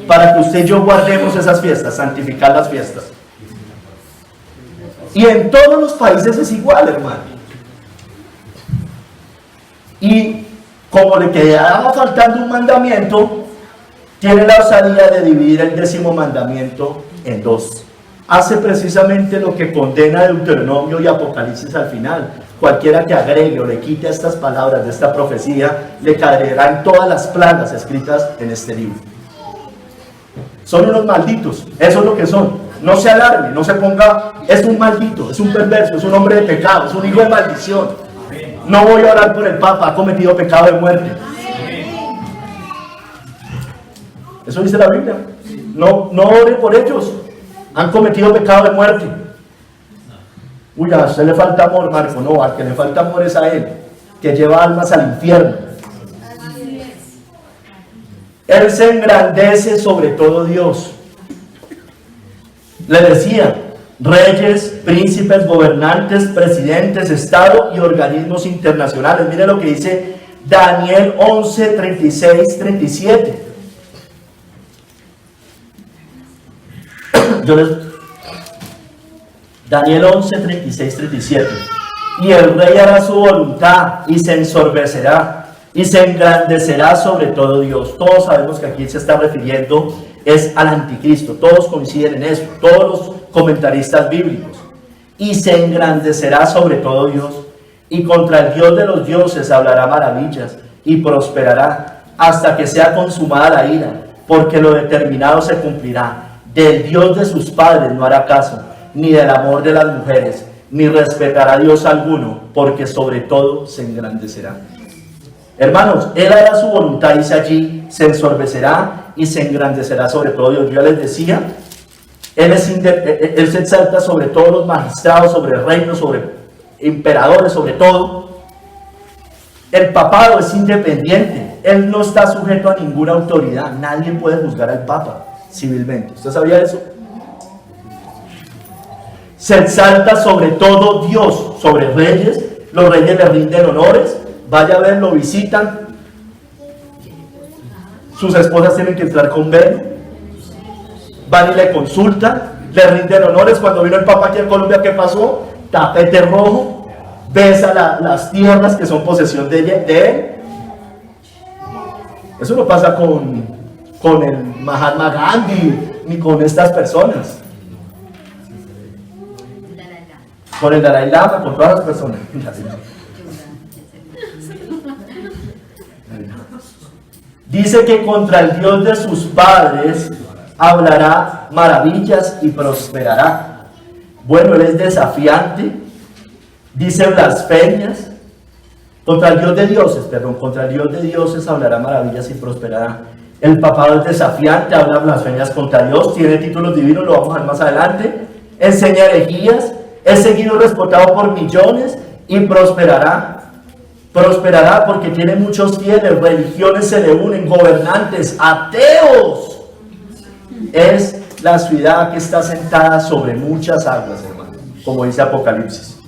para que usted y yo guardemos esas fiestas, santificar las fiestas. Y en todos los países es igual, hermano. Y como le quedaba faltando un mandamiento, tiene la osadía de dividir el 10º mandamiento en 2. Hace precisamente lo que condena Deuteronomio y Apocalipsis al final. Cualquiera que agregue o le quite estas palabras de esta profecía, le caerán todas las plagas escritas en este libro. Son unos malditos, eso es lo que son. No se alarme, no se ponga, es un maldito, es un perverso, es un hombre de pecado, es un hijo de maldición. No voy a orar por el Papa, ha cometido pecado de muerte. Eso dice la Biblia. No ore por ellos, han cometido pecado de muerte. Uy, a usted le falta amor, Marco. No, al que le falta amor es a él, que lleva almas al infierno. Él se engrandece sobre todo Dios. Le decía, reyes, príncipes, gobernantes, presidentes, Estado y organismos internacionales. Mire lo que dice Daniel 11, 36, 37. Daniel 11, 36, 37. Y el rey hará su voluntad y se ensorbecerá y se engrandecerá sobre todo Dios. Todos sabemos que aquí se está refiriendo es al anticristo, todos coinciden en eso, todos los comentaristas bíblicos. Y se engrandecerá sobre todo Dios, y contra el Dios de los dioses hablará maravillas, y prosperará hasta que sea consumada la ira, porque lo determinado se cumplirá. Del Dios de sus padres no hará caso, ni del amor de las mujeres, ni respetará a Dios alguno, porque sobre todo se engrandecerá. Hermanos, Él hará su voluntad, dice allí, se ensorbecerá y se engrandecerá sobre todo Dios. Yo ya les decía, Él se exalta sobre todos los magistrados, sobre reinos, sobre emperadores, sobre todo. El papado es independiente, Él no está sujeto a ninguna autoridad, nadie puede juzgar al papa civilmente. ¿Usted sabía eso? Se exalta sobre todo Dios, sobre reyes, los reyes le rinden honores, vaya a ver, lo visitan, sus esposas tienen que entrar con velo, van y le consultan, le rinden honores. Cuando vino el Papa aquí en Colombia, ¿qué pasó? Tapete rojo, besa las tierras que son posesión de él. Eso no pasa con el Mahatma Gandhi ni con estas personas. Con el Dalai Lama, con todas las personas. Dice que contra el Dios de sus padres hablará maravillas y prosperará. Bueno, Él es desafiante, dice blasfemias. Contra el Dios de dioses hablará maravillas y prosperará. El papado es desafiante, habla blasfemias contra Dios, tiene títulos divinos, lo vamos a ver más adelante. Enseña herejías, es seguido y respetado por millones y prosperará. Prosperará porque tiene muchos fieles, religiones se le unen, gobernantes, ateos. Es la ciudad que está sentada sobre muchas aguas, hermano, como dice Apocalipsis.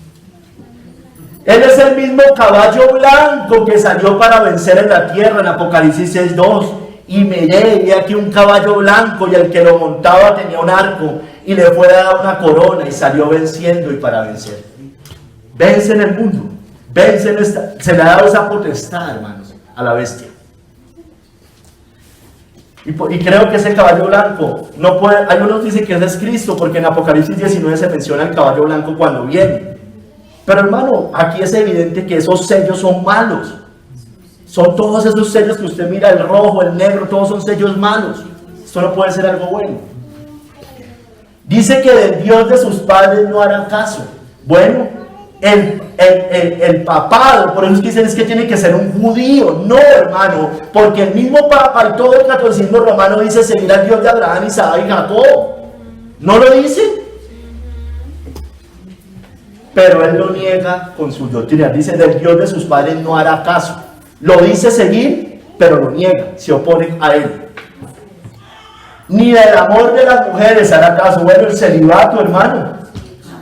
Él es el mismo caballo blanco que salió para vencer en la tierra, en Apocalipsis 6:2. Y miré, y aquí un caballo blanco, y el que lo montaba tenía un arco, y le fue dada una corona, y salió venciendo y para vencer. Vence en el mundo. Se le ha dado esa potestad, hermanos, a la bestia. Y creo que ese caballo blanco no puede. Algunos dicen que ese es Cristo, porque en Apocalipsis 19 se menciona el caballo blanco cuando viene. Pero hermano, aquí es evidente que esos sellos son malos. Son todos esos sellos que usted mira, el rojo, el negro, todos son sellos malos. Esto no puede ser algo bueno. Dice que del Dios de sus padres no harán caso. Bueno, el papado, por eso es que dicen es que tiene que ser un judío. No, hermano, porque el mismo papa y todo el catolicismo romano dice seguir al Dios de Abraham, Isaac y Jacob. ¿No lo dice? Pero él lo niega con sus doctrinas. Dice del Dios de sus padres no hará caso. Lo dice seguir, pero lo niega, se opone a él. Ni del amor de las mujeres hará caso. Bueno, el celibato, hermano.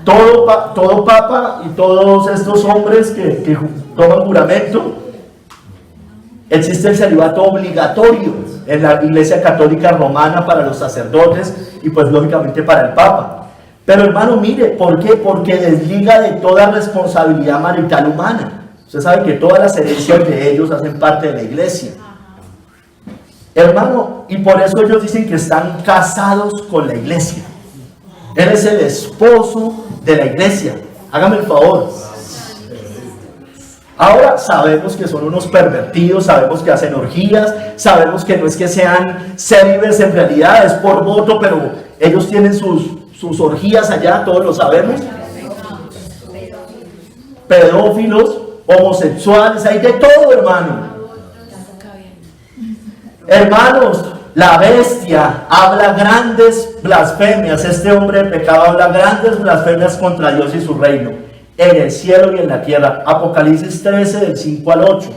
Todo papa y todos estos hombres que toman juramento, existe el celibato obligatorio en la Iglesia Católica Romana para los sacerdotes y pues lógicamente para el papa. Pero hermano, mire, ¿por qué? Porque desliga de toda responsabilidad marital humana. Usted sabe que todas las herencias de ellos hacen parte de la iglesia. Hermano, y por eso ellos dicen que están casados con la iglesia. Él es el esposo de la iglesia. Hágame el favor. Ahora sabemos que son unos pervertidos, sabemos que hacen orgías, sabemos que no es que sean célibes en realidad, es por voto, pero ellos tienen sus orgías allá, todos lo sabemos. Pedófilos, homosexuales, hay de todo, hermano. Hermanos, la bestia habla grandes blasfemias. Este hombre de pecado habla grandes blasfemias contra Dios y su reino, en el cielo y en la tierra. Apocalipsis 13, del 5 al 8.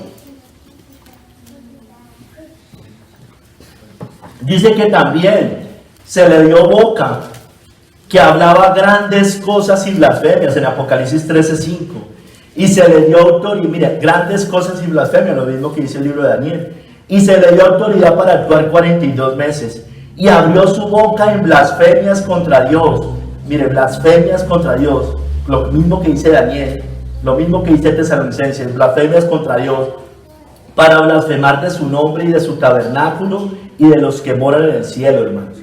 Dice que también se le dio boca, que hablaba grandes cosas y blasfemias, en Apocalipsis 13, 5. Y se le dio autoridad, mire, grandes cosas y blasfemias, lo mismo que dice el libro de Daniel. Y se le dio autoridad para actuar 42 meses. Y abrió su boca en blasfemias contra Dios. Mire, blasfemias contra Dios. Lo mismo que dice Daniel, lo mismo que dice Tesalonicenses, blasfemias contra Dios. para blasfemar de su nombre y de su tabernáculo y de los que moran en el cielo, hermanos.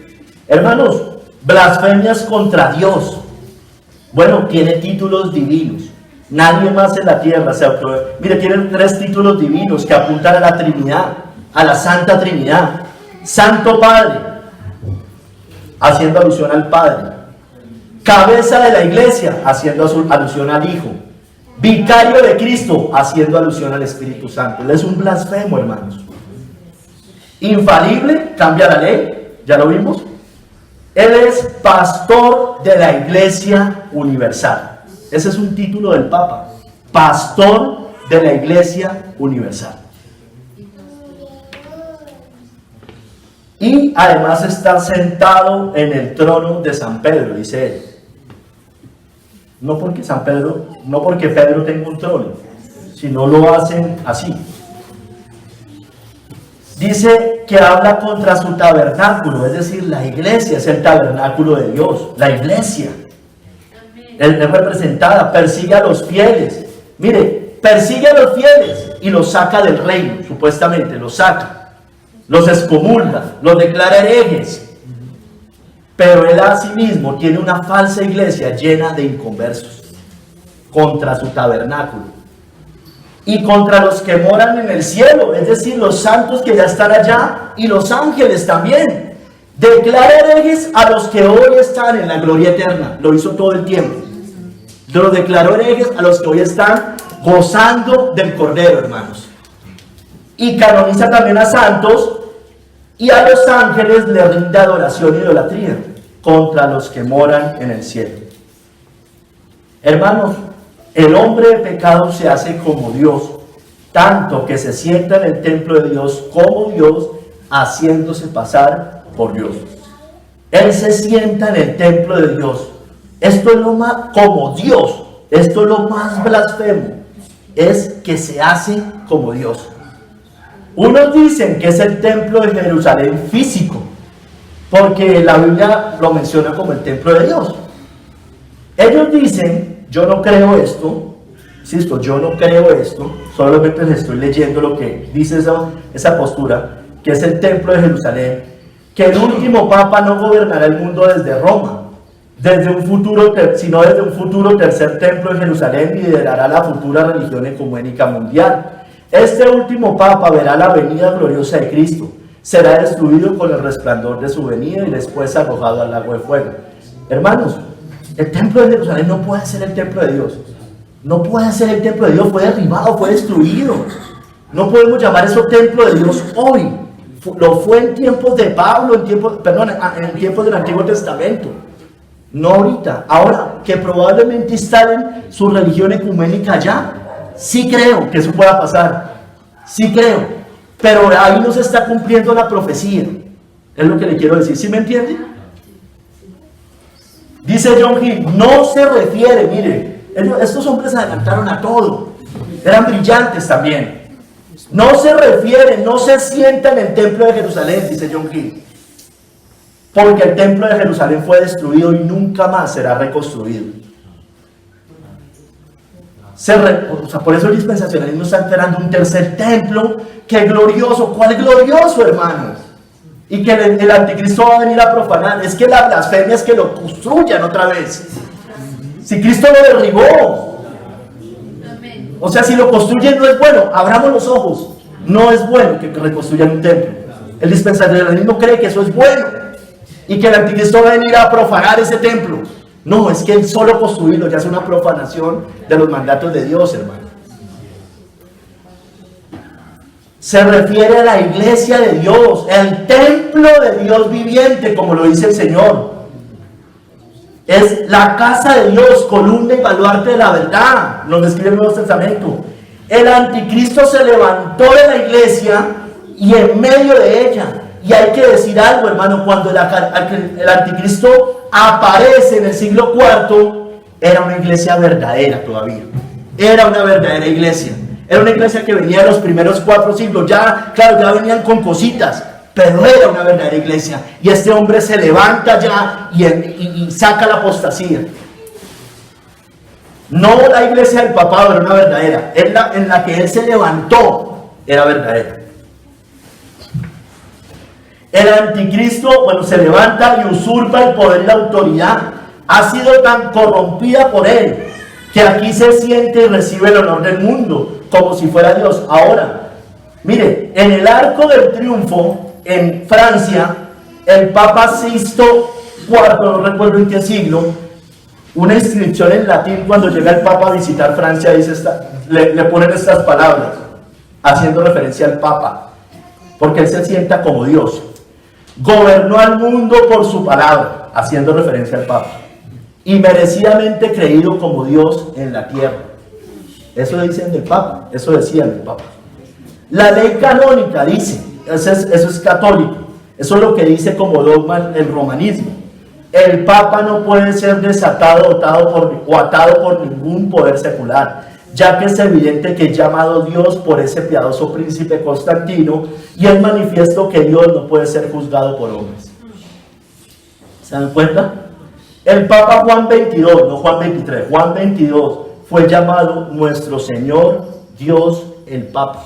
Hermanos, blasfemias contra Dios. Bueno, tiene títulos divinos. Nadie más en la tierra se aprueba. Mire, tienen 3 títulos divinos que apuntan a la Trinidad, a la Santa Trinidad. Santo Padre, haciendo alusión al Padre. Cabeza de la iglesia, haciendo alusión al Hijo. Vicario de Cristo, haciendo alusión al Espíritu Santo. Él es un blasfemo, hermanos. Infalible, cambia la ley, ya lo vimos. Él es pastor de la iglesia universal. Ese es un título del Papa. Pastor de la iglesia universal. Y además está sentado en el trono de San Pedro, dice él. No porque Pedro tenga un trono, sino lo hacen así. Dice que habla contra su tabernáculo, es decir, la iglesia es el tabernáculo de Dios, la iglesia. Él es representada, persigue a los fieles. Mire, persigue a los fieles y los saca del reino, supuestamente, los saca. Los excomulga, los declara herejes. Pero él a sí mismo tiene una falsa iglesia llena de inconversos contra su tabernáculo y contra los que moran en el cielo, es decir, los santos que ya están allá y los ángeles también. Declara herejes a los que hoy están en la gloria eterna. Lo hizo todo el tiempo. Lo declaró herejes a los que hoy están gozando del Cordero, hermanos. Y canoniza también a santos, y a los ángeles le rinde adoración e idolatría contra los que moran en el cielo. Hermanos, el hombre de pecado se hace como Dios, tanto que se sienta en el templo de Dios como Dios, haciéndose pasar por Dios. Él se sienta en el templo de Dios. Esto es lo más, como Dios, esto es lo más blasfemo, es que se hace como Dios. Unos dicen que es el templo de Jerusalén físico, porque la Biblia lo menciona como el templo de Dios. Ellos dicen, yo no creo esto, insisto, yo no creo esto, solamente les estoy leyendo lo que dice esa postura, que es el templo de Jerusalén, que el último papa no gobernará el mundo desde Roma, sino desde un futuro tercer templo de Jerusalén, y liderará la futura religión ecuménica mundial. Este último papa verá la venida gloriosa de Cristo, será destruido con el resplandor de su venida y después arrojado al lago de fuego. Hermanos, el templo de Jerusalén no puede ser el templo de Dios. No puede ser el templo de Dios, fue derribado, fue destruido. No podemos llamar eso templo de Dios hoy. Lo fue en tiempos de Pablo, en tiempos del Antiguo Testamento. No ahorita. Ahora que probablemente instalen su religión ecuménica allá, sí creo que eso pueda pasar, sí creo, pero ahí no se está cumpliendo la profecía, es lo que le quiero decir, ¿sí me entiende? Dice John Hill, no se refiere, mire, estos hombres adelantaron a todo, eran brillantes también, no se refiere, no se sienta en el templo de Jerusalén, dice John Hill, porque el templo de Jerusalén fue destruido y nunca más será reconstruido. Por eso el dispensacionalismo está esperando un tercer templo. ¡Qué glorioso! ¿Cuál glorioso, hermanos? Y que el anticristo va a venir a profanar. Es que la blasfemia es que lo construyan otra vez. Si Cristo lo derribó, o sea, si lo construyen no es bueno. Abramos los ojos. No es bueno que reconstruyan un templo. El dispensacionalismo cree que eso es bueno y que el anticristo va a venir a profanar ese templo. No, es que el solo construirlo ya es una profanación de los mandatos de Dios, hermano. Se refiere a la iglesia de Dios, el templo de Dios viviente, como lo dice el Señor. Es la casa de Dios, columna y baluarte de la verdad, nos describe el Nuevo Testamento. El anticristo se levantó de la iglesia y en medio de ella. Y hay que decir algo, hermano, cuando el anticristo aparece en el siglo IV, era una iglesia verdadera todavía. Era una verdadera iglesia. Era una iglesia que venía de los primeros 4 siglos. Ya, claro, ya venían con cositas, pero era una verdadera iglesia. Y este hombre se levanta ya y saca la apostasía. No la iglesia del papado era una verdadera, es en la que él se levantó era verdadera. El anticristo, se levanta y usurpa el poder y la autoridad. Ha sido tan corrompida por él que aquí se siente y recibe el honor del mundo como si fuera Dios. Ahora, mire, en el Arco del Triunfo en Francia, el Papa Sixto IV, no recuerdo en qué siglo, una inscripción en latín cuando llega el Papa a visitar Francia, dice le ponen estas palabras, haciendo referencia al Papa, porque él se sienta como Dios. Gobernó al mundo por su palabra, haciendo referencia al Papa, y merecidamente creído como Dios en la tierra. Eso dicen del Papa, eso decían del Papa. La ley canónica dice, eso es católico, eso es lo que dice como dogma el romanismo. El Papa no puede ser desatado o atado por ningún poder secular, ya que es evidente que es llamado Dios por ese piadoso príncipe Constantino, y es manifiesto que Dios no puede ser juzgado por hombres. ¿Se dan cuenta? El Papa Juan 22, no Juan 23, Juan 22 fue llamado nuestro Señor Dios el Papa.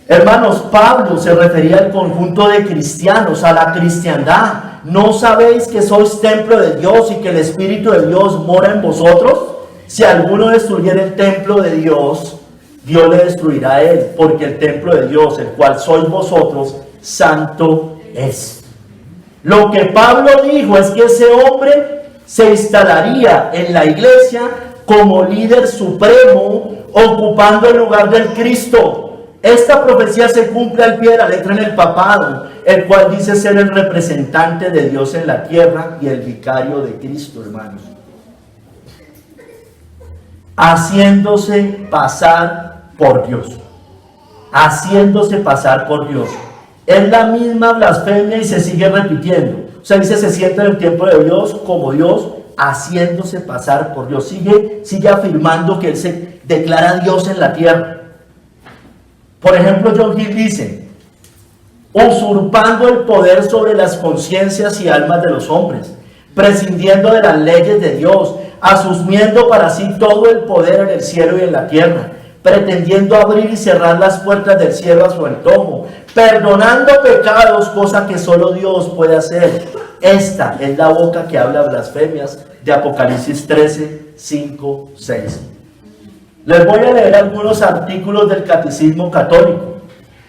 Hermanos, Pablo se refería al conjunto de cristianos, a la cristiandad. ¿No sabéis que sois templo de Dios y que el Espíritu de Dios mora en vosotros? Si alguno destruyera el templo de Dios, Dios le destruirá a él, porque el templo de Dios, el cual sois vosotros, santo es. Lo que Pablo dijo es que ese hombre se instalaría en la iglesia como líder supremo, ocupando el lugar del Cristo. Esta profecía se cumple al pie de la letra en el papado, el cual dice ser el representante de Dios en la tierra y el vicario de Cristo, hermanos. Haciéndose pasar por Dios. Haciéndose pasar por Dios. Es la misma blasfemia y se sigue repitiendo. O sea, dice, se sienta en el tiempo de Dios como Dios, haciéndose pasar por Dios. Sigue afirmando que Él se declara Dios en la tierra. Por ejemplo, John Hill dice, usurpando el poder sobre las conciencias y almas de los hombres, prescindiendo de las leyes de Dios, asumiendo para sí todo el poder en el cielo y en la tierra, pretendiendo abrir y cerrar las puertas del cielo a su antojo, perdonando pecados, cosa que solo Dios puede hacer. Esta es la boca que habla blasfemias de Apocalipsis 13, 5, 6. Les voy a leer algunos artículos del Catecismo Católico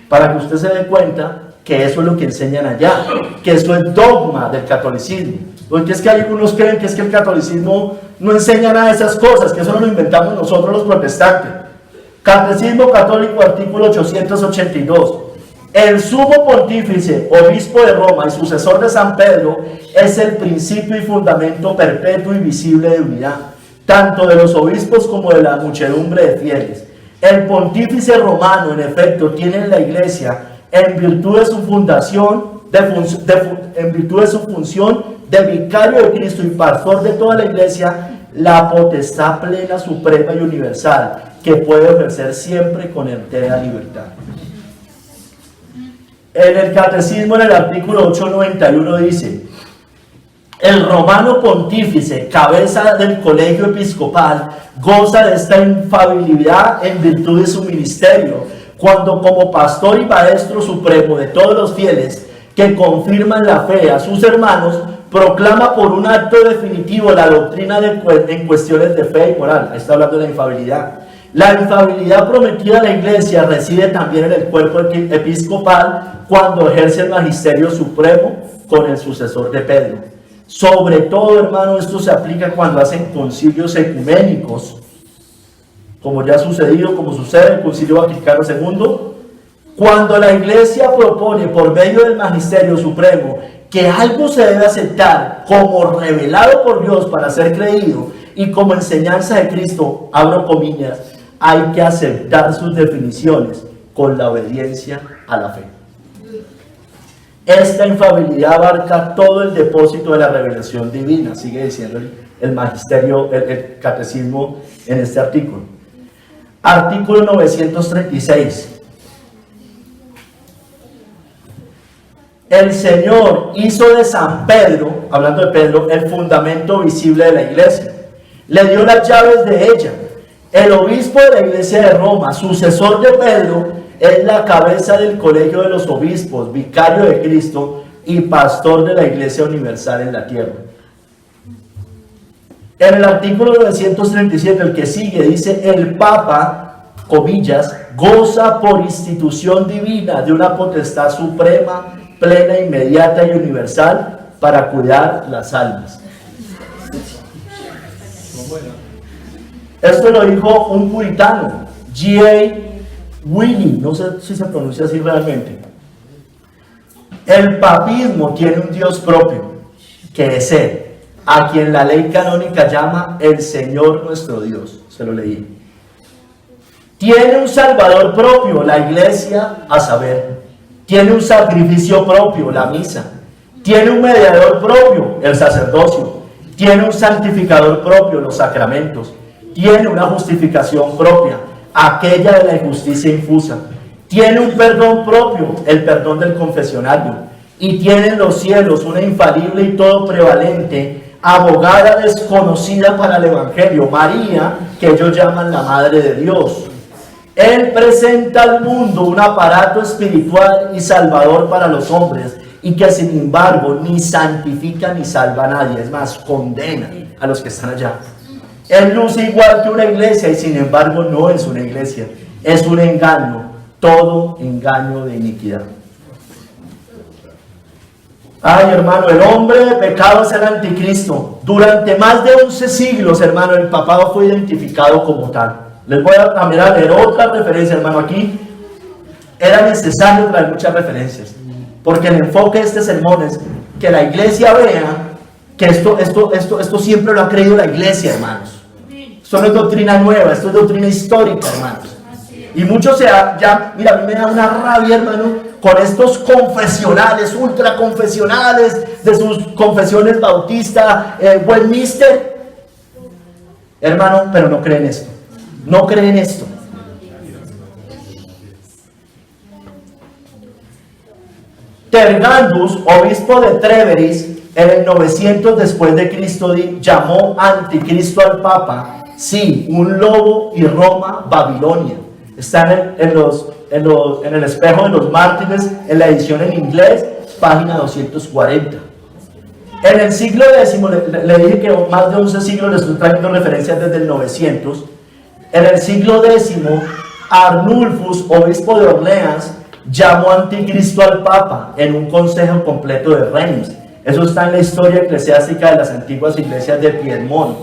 para que usted se dé cuenta que eso es lo que enseñan allá, que eso es dogma del catolicismo. Porque es que algunos creen que es que el catolicismo no enseña nada de esas cosas, que eso no lo inventamos nosotros los protestantes. Catecismo Católico, artículo 882. El sumo pontífice, obispo de Roma y sucesor de San Pedro, es el principio y fundamento perpetuo y visible de unidad, tanto de los obispos como de la muchedumbre de fieles. El pontífice romano, en efecto, tiene en la iglesia, en virtud de su fundación, en virtud de su función de vicario de Cristo y pastor de toda la iglesia, la potestad plena, suprema y universal, que puede ejercer siempre con entera libertad. En el Catecismo, en el artículo 891 dice, el romano pontífice, cabeza del colegio episcopal, goza de esta infalibilidad en virtud de su ministerio, cuando como pastor y maestro supremo de todos los fieles que confirman la fe a sus hermanos, proclama por un acto definitivo la doctrina en cuestiones de fe y moral. Está hablando de la infalibilidad. La infalibilidad prometida a la iglesia reside también en el cuerpo episcopal cuando ejerce el magisterio supremo con el sucesor de Pedro. Sobre todo, hermano, esto se aplica cuando hacen concilios ecuménicos, como ya ha sucedido, como sucede en el Concilio Vaticano II, cuando la iglesia propone por medio del magisterio supremo que algo se debe aceptar como revelado por Dios para ser creído y como enseñanza de Cristo, abro comillas, hay que aceptar sus definiciones con la obediencia a la fe. Esta infalibilidad abarca todo el depósito de la revelación divina, sigue diciendo el magisterio, el catecismo en este artículo. Artículo 936. El Señor hizo de San Pedro, hablando de Pedro, el fundamento visible de la iglesia. Le dio las llaves de ella. El obispo de la iglesia de Roma, sucesor de Pedro, es la cabeza del colegio de los obispos, vicario de Cristo y pastor de la iglesia universal en la tierra. En el artículo 937, el que sigue, dice: el Papa, comillas, goza por institución divina de una potestad suprema, plena, inmediata y universal para cuidar las almas. Esto lo dijo un puritano, G.A. Wiley, no sé si se pronuncia así realmente. El papismo tiene un Dios propio, que es Él, a quien la ley canónica llama el Señor nuestro Dios. Se lo leí. Tiene un Salvador propio, la iglesia, a saber. Tiene un sacrificio propio, la misa. Tiene un mediador propio, el sacerdocio. Tiene un santificador propio, los sacramentos. Tiene una justificación propia, aquella de la injusticia infusa. Tiene un perdón propio, el perdón del confesionario. Y tiene en los cielos una infalible y todo prevalente abogada desconocida para el Evangelio, María, que ellos llaman la Madre de Dios. Él presenta al mundo un aparato espiritual y salvador para los hombres, y que sin embargo ni santifica ni salva a nadie, es más, condena a los que están allá. Él luce igual que una iglesia y sin embargo no es una iglesia, es un engaño, todo engaño de iniquidad. Ay, hermano, el hombre de pecado es el anticristo. Durante más de 11 siglos, hermano, el papado fue identificado como tal. Les voy a leer otra referencia, hermano. Aquí era necesario traer muchas referencias, porque el enfoque de este sermón es que la iglesia vea que esto siempre lo ha creído la iglesia, hermanos. Esto no es doctrina nueva, esto es doctrina histórica, hermanos. Y muchos mira, a mí me da una rabia, hermano, con estos confesionales, ultraconfesionales de sus confesiones bautista, Westminster. Hermano, pero no creen esto. No creen esto. Tergandus, obispo de Treveris, en el 900 después de Cristo, llamó anticristo al Papa. Sí, un lobo y Roma, Babilonia. Está en el espejo de los mártires, en la edición en inglés, página 240. En el siglo X, le dije que más de 11 siglos, le estoy trayendo referencias desde el 900. En el siglo X, Arnulfus, obispo de Orleans, llamó anticristo al Papa en un consejo completo de Reims. Eso está en la historia eclesiástica de las antiguas iglesias de Piedmont.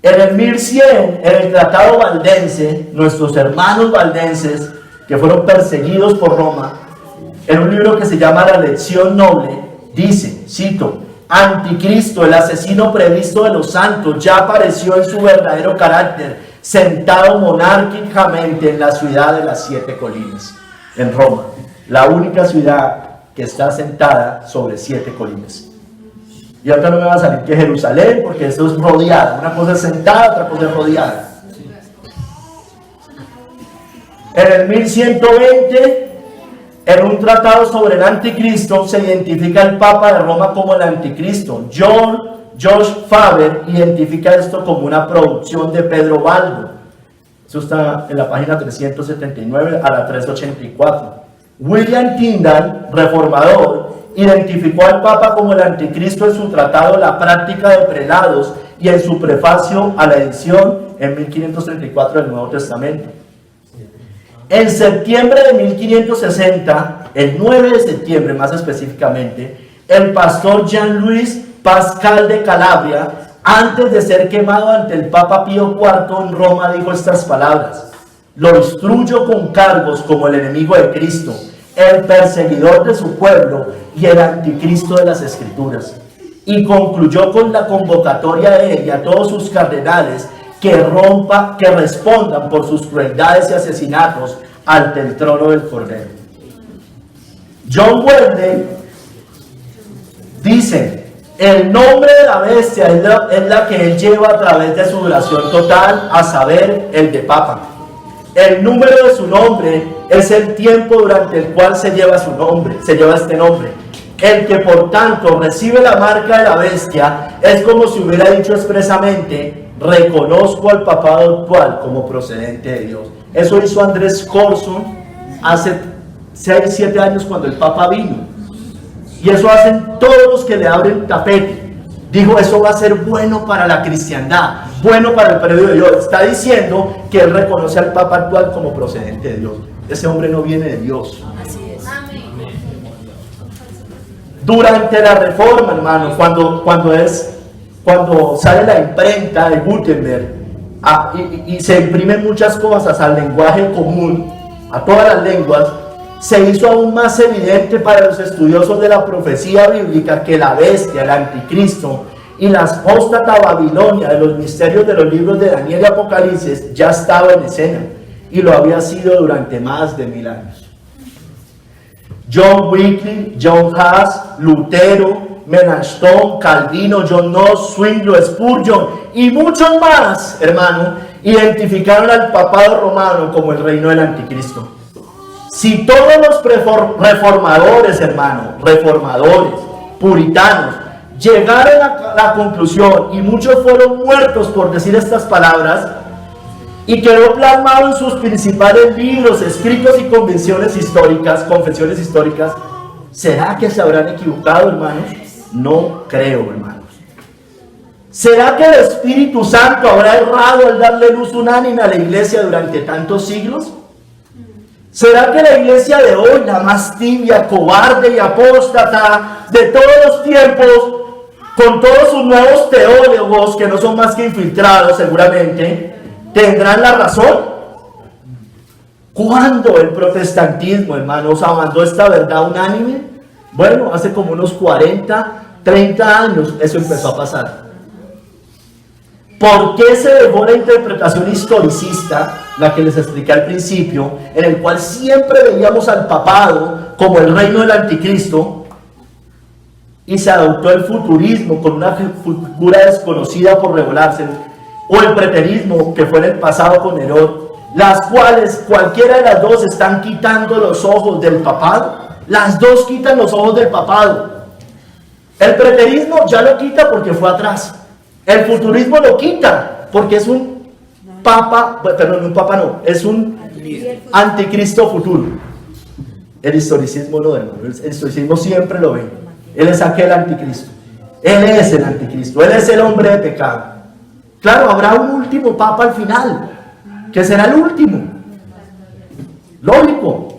En el 1100, en el Tratado Valdense, nuestros hermanos valdenses, que fueron perseguidos por Roma, en un libro que se llama La Lección Noble, dice, cito: Anticristo, el asesino previsto de los santos, ya apareció en su verdadero carácter, sentado monárquicamente en la ciudad de las 7 colinas, en Roma, la única ciudad que está sentada sobre 7 colinas. Y ahorita no me va a salir que Jerusalén, porque eso es rodeada. Una cosa es sentada, otra cosa es rodeada. En el 1120, en un tratado sobre el anticristo, se identifica al Papa de Roma como el anticristo. George Faber identifica esto como una producción de Pedro Baldo. Eso está en la página 379 a la 384. William Tyndall, reformador, identificó al Papa como el anticristo en su tratado La práctica de prelados y en su prefacio a la edición en 1534 del Nuevo Testamento. En septiembre de 1560, el 9 de septiembre más específicamente, el pastor Jean-Louis Pascal de Calabria, antes de ser quemado ante el Papa Pío IV en Roma, dijo estas palabras: lo instruyo con cargos como el enemigo de Cristo, el perseguidor de su pueblo y el anticristo de las Escrituras. Y concluyó con la convocatoria de él y a todos sus cardenales que respondan por sus crueldades y asesinatos ante el trono del Cordero. John Wesley dice: el nombre de la bestia es la que él lleva a través de su duración total, a saber, el de Papa. El número de su nombre es el tiempo durante el cual se lleva este nombre. El que por tanto recibe la marca de la bestia es como si hubiera dicho expresamente: reconozco al papado actual como procedente de Dios. Eso hizo Andrés Corson hace 6, 7 años cuando el Papa vino. Y eso hacen todos los que le abren tapete. Dijo, eso va a ser bueno para la cristiandad, bueno para el periodo de Dios. Está diciendo que él reconoce al Papa actual como procedente de Dios. Ese hombre no viene de Dios. Así es. Durante la Reforma, hermano, cuando sale la imprenta de Gutenberg y se imprimen muchas cosas al lenguaje común, a todas las lenguas, se hizo aún más evidente para los estudiosos de la profecía bíblica que la bestia, el anticristo y la apóstata Babilonia de los misterios de los libros de Daniel y Apocalipsis ya estaba en escena, y lo había sido durante más de 1000 años. John Wycliffe, John Huss, Lutero, Melanchthon, Calvino, John Knox, Zwinglio, Spurgeon y muchos más, hermano, identificaron al papado romano como el reino del anticristo. Si todos los reformadores, hermano, reformadores, puritanos, llegaron a la conclusión, y muchos fueron muertos por decir estas palabras, y quedó plasmado en sus principales libros, escritos y confesiones históricas, ¿será que se habrán equivocado, hermanos? No creo, hermanos. ¿Será que el Espíritu Santo habrá errado al darle luz unánime a la iglesia durante tantos siglos? ¿Será que la iglesia de hoy, la más tibia, cobarde y apóstata de todos los tiempos, con todos sus nuevos teólogos, que no son más que infiltrados seguramente, tendrán la razón? ¿Cuándo el protestantismo, hermanos, abandonó esta verdad unánime? Bueno, hace como unos 40, 30 años eso empezó a pasar. ¿Por qué se dejó la interpretación historicista, la que les expliqué al principio, en el cual siempre veíamos al papado como el reino del anticristo, y se adoptó el futurismo con una figura desconocida por revelarse, o el preterismo que fue en el pasado con Nerón, las cuales cualquiera de las dos están quitando los ojos del papado? Las dos quitan los ojos del papado. El preterismo ya lo quita porque fue atrás. El futurismo lo quita porque es un papa, perdón, un papa no, es un anticristo futuro. El historicismo no, hermano. El historicismo siempre lo ve. Él es aquel anticristo. Él es el anticristo. Él es el hombre de pecado. Claro, habrá un último papa al final, que será el último. Lógico.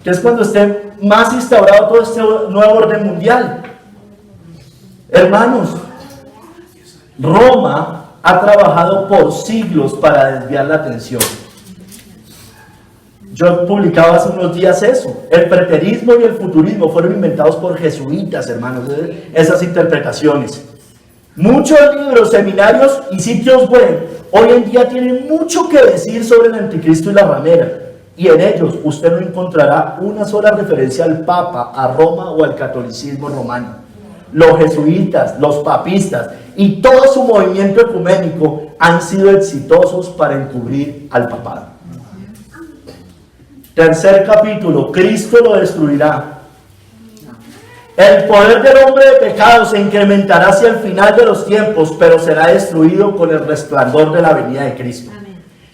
Que es cuando esté más instaurado todo este nuevo orden mundial. Hermanos, Roma ha trabajado por siglos para desviar la atención. Yo publicaba hace unos días eso. El preterismo y el futurismo fueron inventados por jesuitas, hermanos, esas interpretaciones. Muchos libros, seminarios y sitios web hoy en día tienen mucho que decir sobre el anticristo y la ramera, y en ellos usted no encontrará una sola referencia al Papa, a Roma o al catolicismo romano. Los jesuitas, los papistas y todo su movimiento ecuménico han sido exitosos para encubrir al papado. Tercer capítulo, Cristo lo destruirá. El poder del hombre de pecado se incrementará hacia el final de los tiempos, pero será destruido con el resplandor de la venida de Cristo.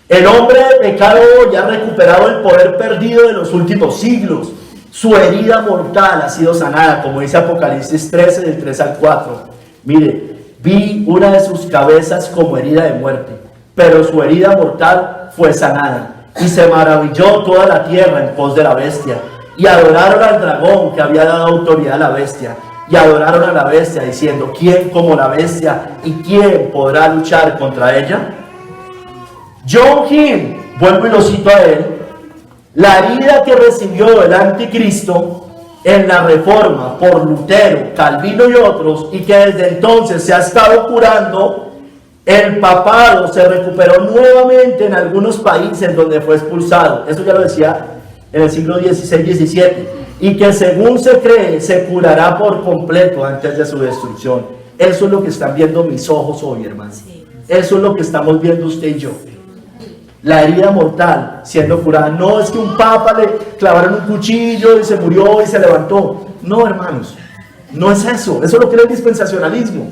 El hombre de pecado ya ha recuperado el poder perdido de los últimos siglos. Su herida mortal ha sido sanada, como dice Apocalipsis 13, del 3 al 4. Mire, vi una de sus cabezas como herida de muerte, pero su herida mortal fue sanada. Y se maravilló toda la tierra en pos de la bestia. Y adoraron al dragón que había dado autoridad a la bestia. Y adoraron a la bestia diciendo, ¿quién como la bestia? ¿Y quién podrá luchar contra ella? John Hill, vuelvo y lo cito a él, la herida que recibió el anticristo en la Reforma por Lutero, Calvino y otros, y que desde entonces se ha estado curando, el papado se recuperó nuevamente en algunos países donde fue expulsado. Eso ya lo decía en el siglo XVI-XVII, y que según se cree se curará por completo antes de su destrucción. Eso es lo que están viendo mis ojos hoy, hermano. Eso es lo que estamos viendo usted y yo. La herida mortal siendo curada. No es que un papa le clavaron un cuchillo y se murió y se levantó. No, hermanos, no es eso. Eso es lo que es el dispensacionalismo.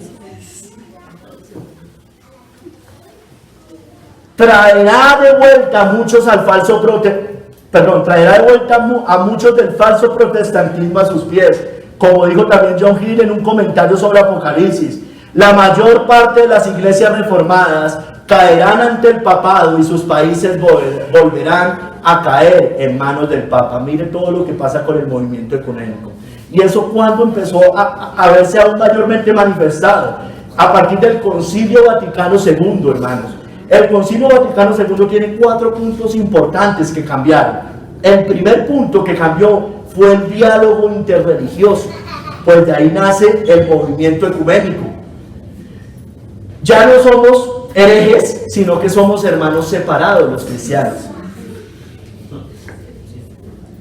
traerá de vuelta a muchos al falso traerá de vuelta a muchos del falso protestantismo a sus pies. Como dijo también John Hill en un comentario sobre Apocalipsis, la mayor parte de las iglesias reformadas caerán ante el papado y sus países volverán a caer en manos del papa. Mire todo lo que pasa con el movimiento ecuménico. Y eso cuando empezó a verse aún mayormente manifestado, a partir del Concilio Vaticano II, hermanos. El Concilio Vaticano II tiene 4 puntos importantes que cambiaron. El primer punto que cambió fue el diálogo interreligioso, pues de ahí nace el movimiento ecuménico. Ya no somos herejes, sino que somos hermanos separados los cristianos.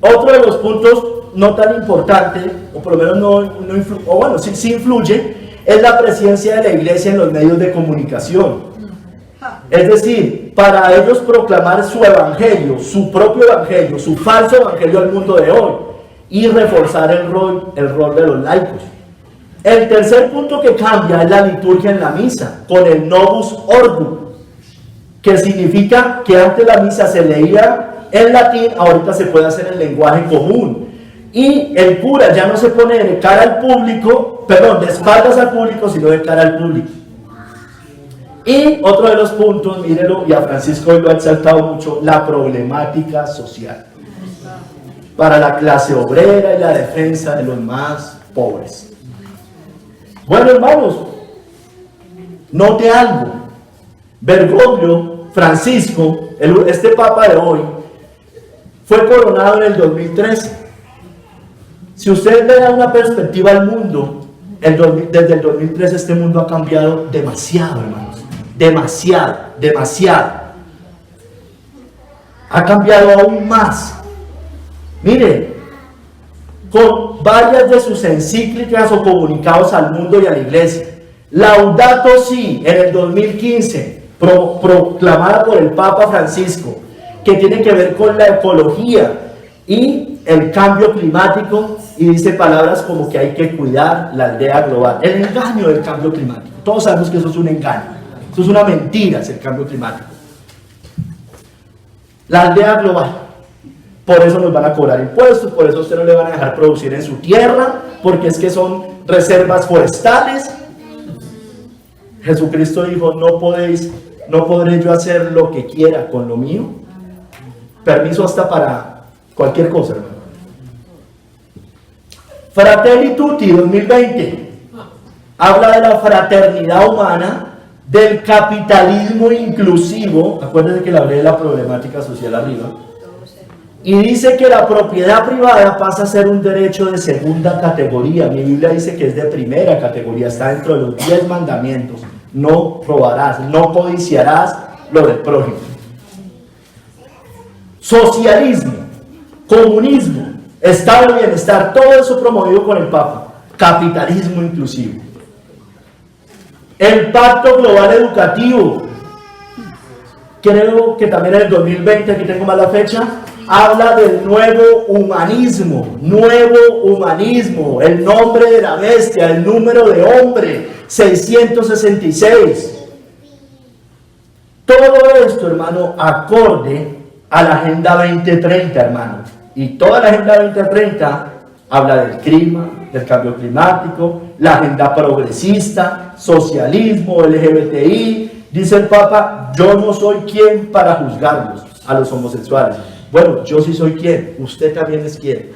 Otro de los puntos no tan importante, o por lo menos sí influye, es la presencia de la iglesia en los medios de comunicación. Es decir, para ellos proclamar su evangelio, su propio evangelio, su falso evangelio al mundo de hoy, y reforzar el rol de los laicos. El tercer punto que cambia es la liturgia en la misa, con el Novus Ordo, que significa que antes la misa se leía en latín, ahorita se puede hacer en lenguaje común. Y el cura ya no se pone de cara al público, de espaldas al público, sino de cara al público. Y otro de los puntos, mírenlo, y a Francisco lo ha exaltado mucho, la problemática social para la clase obrera y la defensa de los más pobres. Bueno, hermanos, note algo. Bergoglio, Francisco, este papa de hoy, fue coronado en el 2013. Si usted le da una perspectiva al mundo, desde el 2013 este mundo ha cambiado demasiado, hermanos. Demasiado. Ha cambiado aún más. Mire, con varias de sus encíclicas o comunicados al mundo y a la iglesia. Laudato Si, en el 2015, proclamada por el Papa Francisco, que tiene que ver con la ecología y el cambio climático, y dice palabras como que hay que cuidar la aldea global. El engaño del cambio climático. Todos sabemos que eso es un engaño. Eso es una mentira, es el cambio climático. La aldea global. Por eso nos van a cobrar impuestos, por eso a usted no le van a dejar producir en su tierra, porque es que son reservas forestales. Jesucristo dijo, no podré yo hacer lo que quiera con lo mío. Permiso hasta para cualquier cosa, hermano. Fratelli Tutti 2020 habla de la fraternidad humana, del capitalismo inclusivo. Acuérdense que le hablé de la problemática social arriba. Y dice que la propiedad privada pasa a ser un derecho de segunda categoría. Mi Biblia dice que es de primera categoría, está dentro de los 10 mandamientos. No robarás, no codiciarás lo del prójimo. Socialismo, comunismo, estado de bienestar, todo eso promovido por el Papa. Capitalismo inclusivo. El Pacto Global Educativo, creo que también en el 2020, aquí tengo más la fecha, habla del nuevo humanismo, el nombre de la bestia, el número de hombre, 666. Todo esto, hermano, acorde a la Agenda 2030, hermano. Y toda la Agenda 2030 habla del clima, del cambio climático, la agenda progresista, socialismo, LGBTI. Dice el Papa, yo no soy quien para juzgarlos a los homosexuales. Bueno, yo sí soy quien, usted también es quien.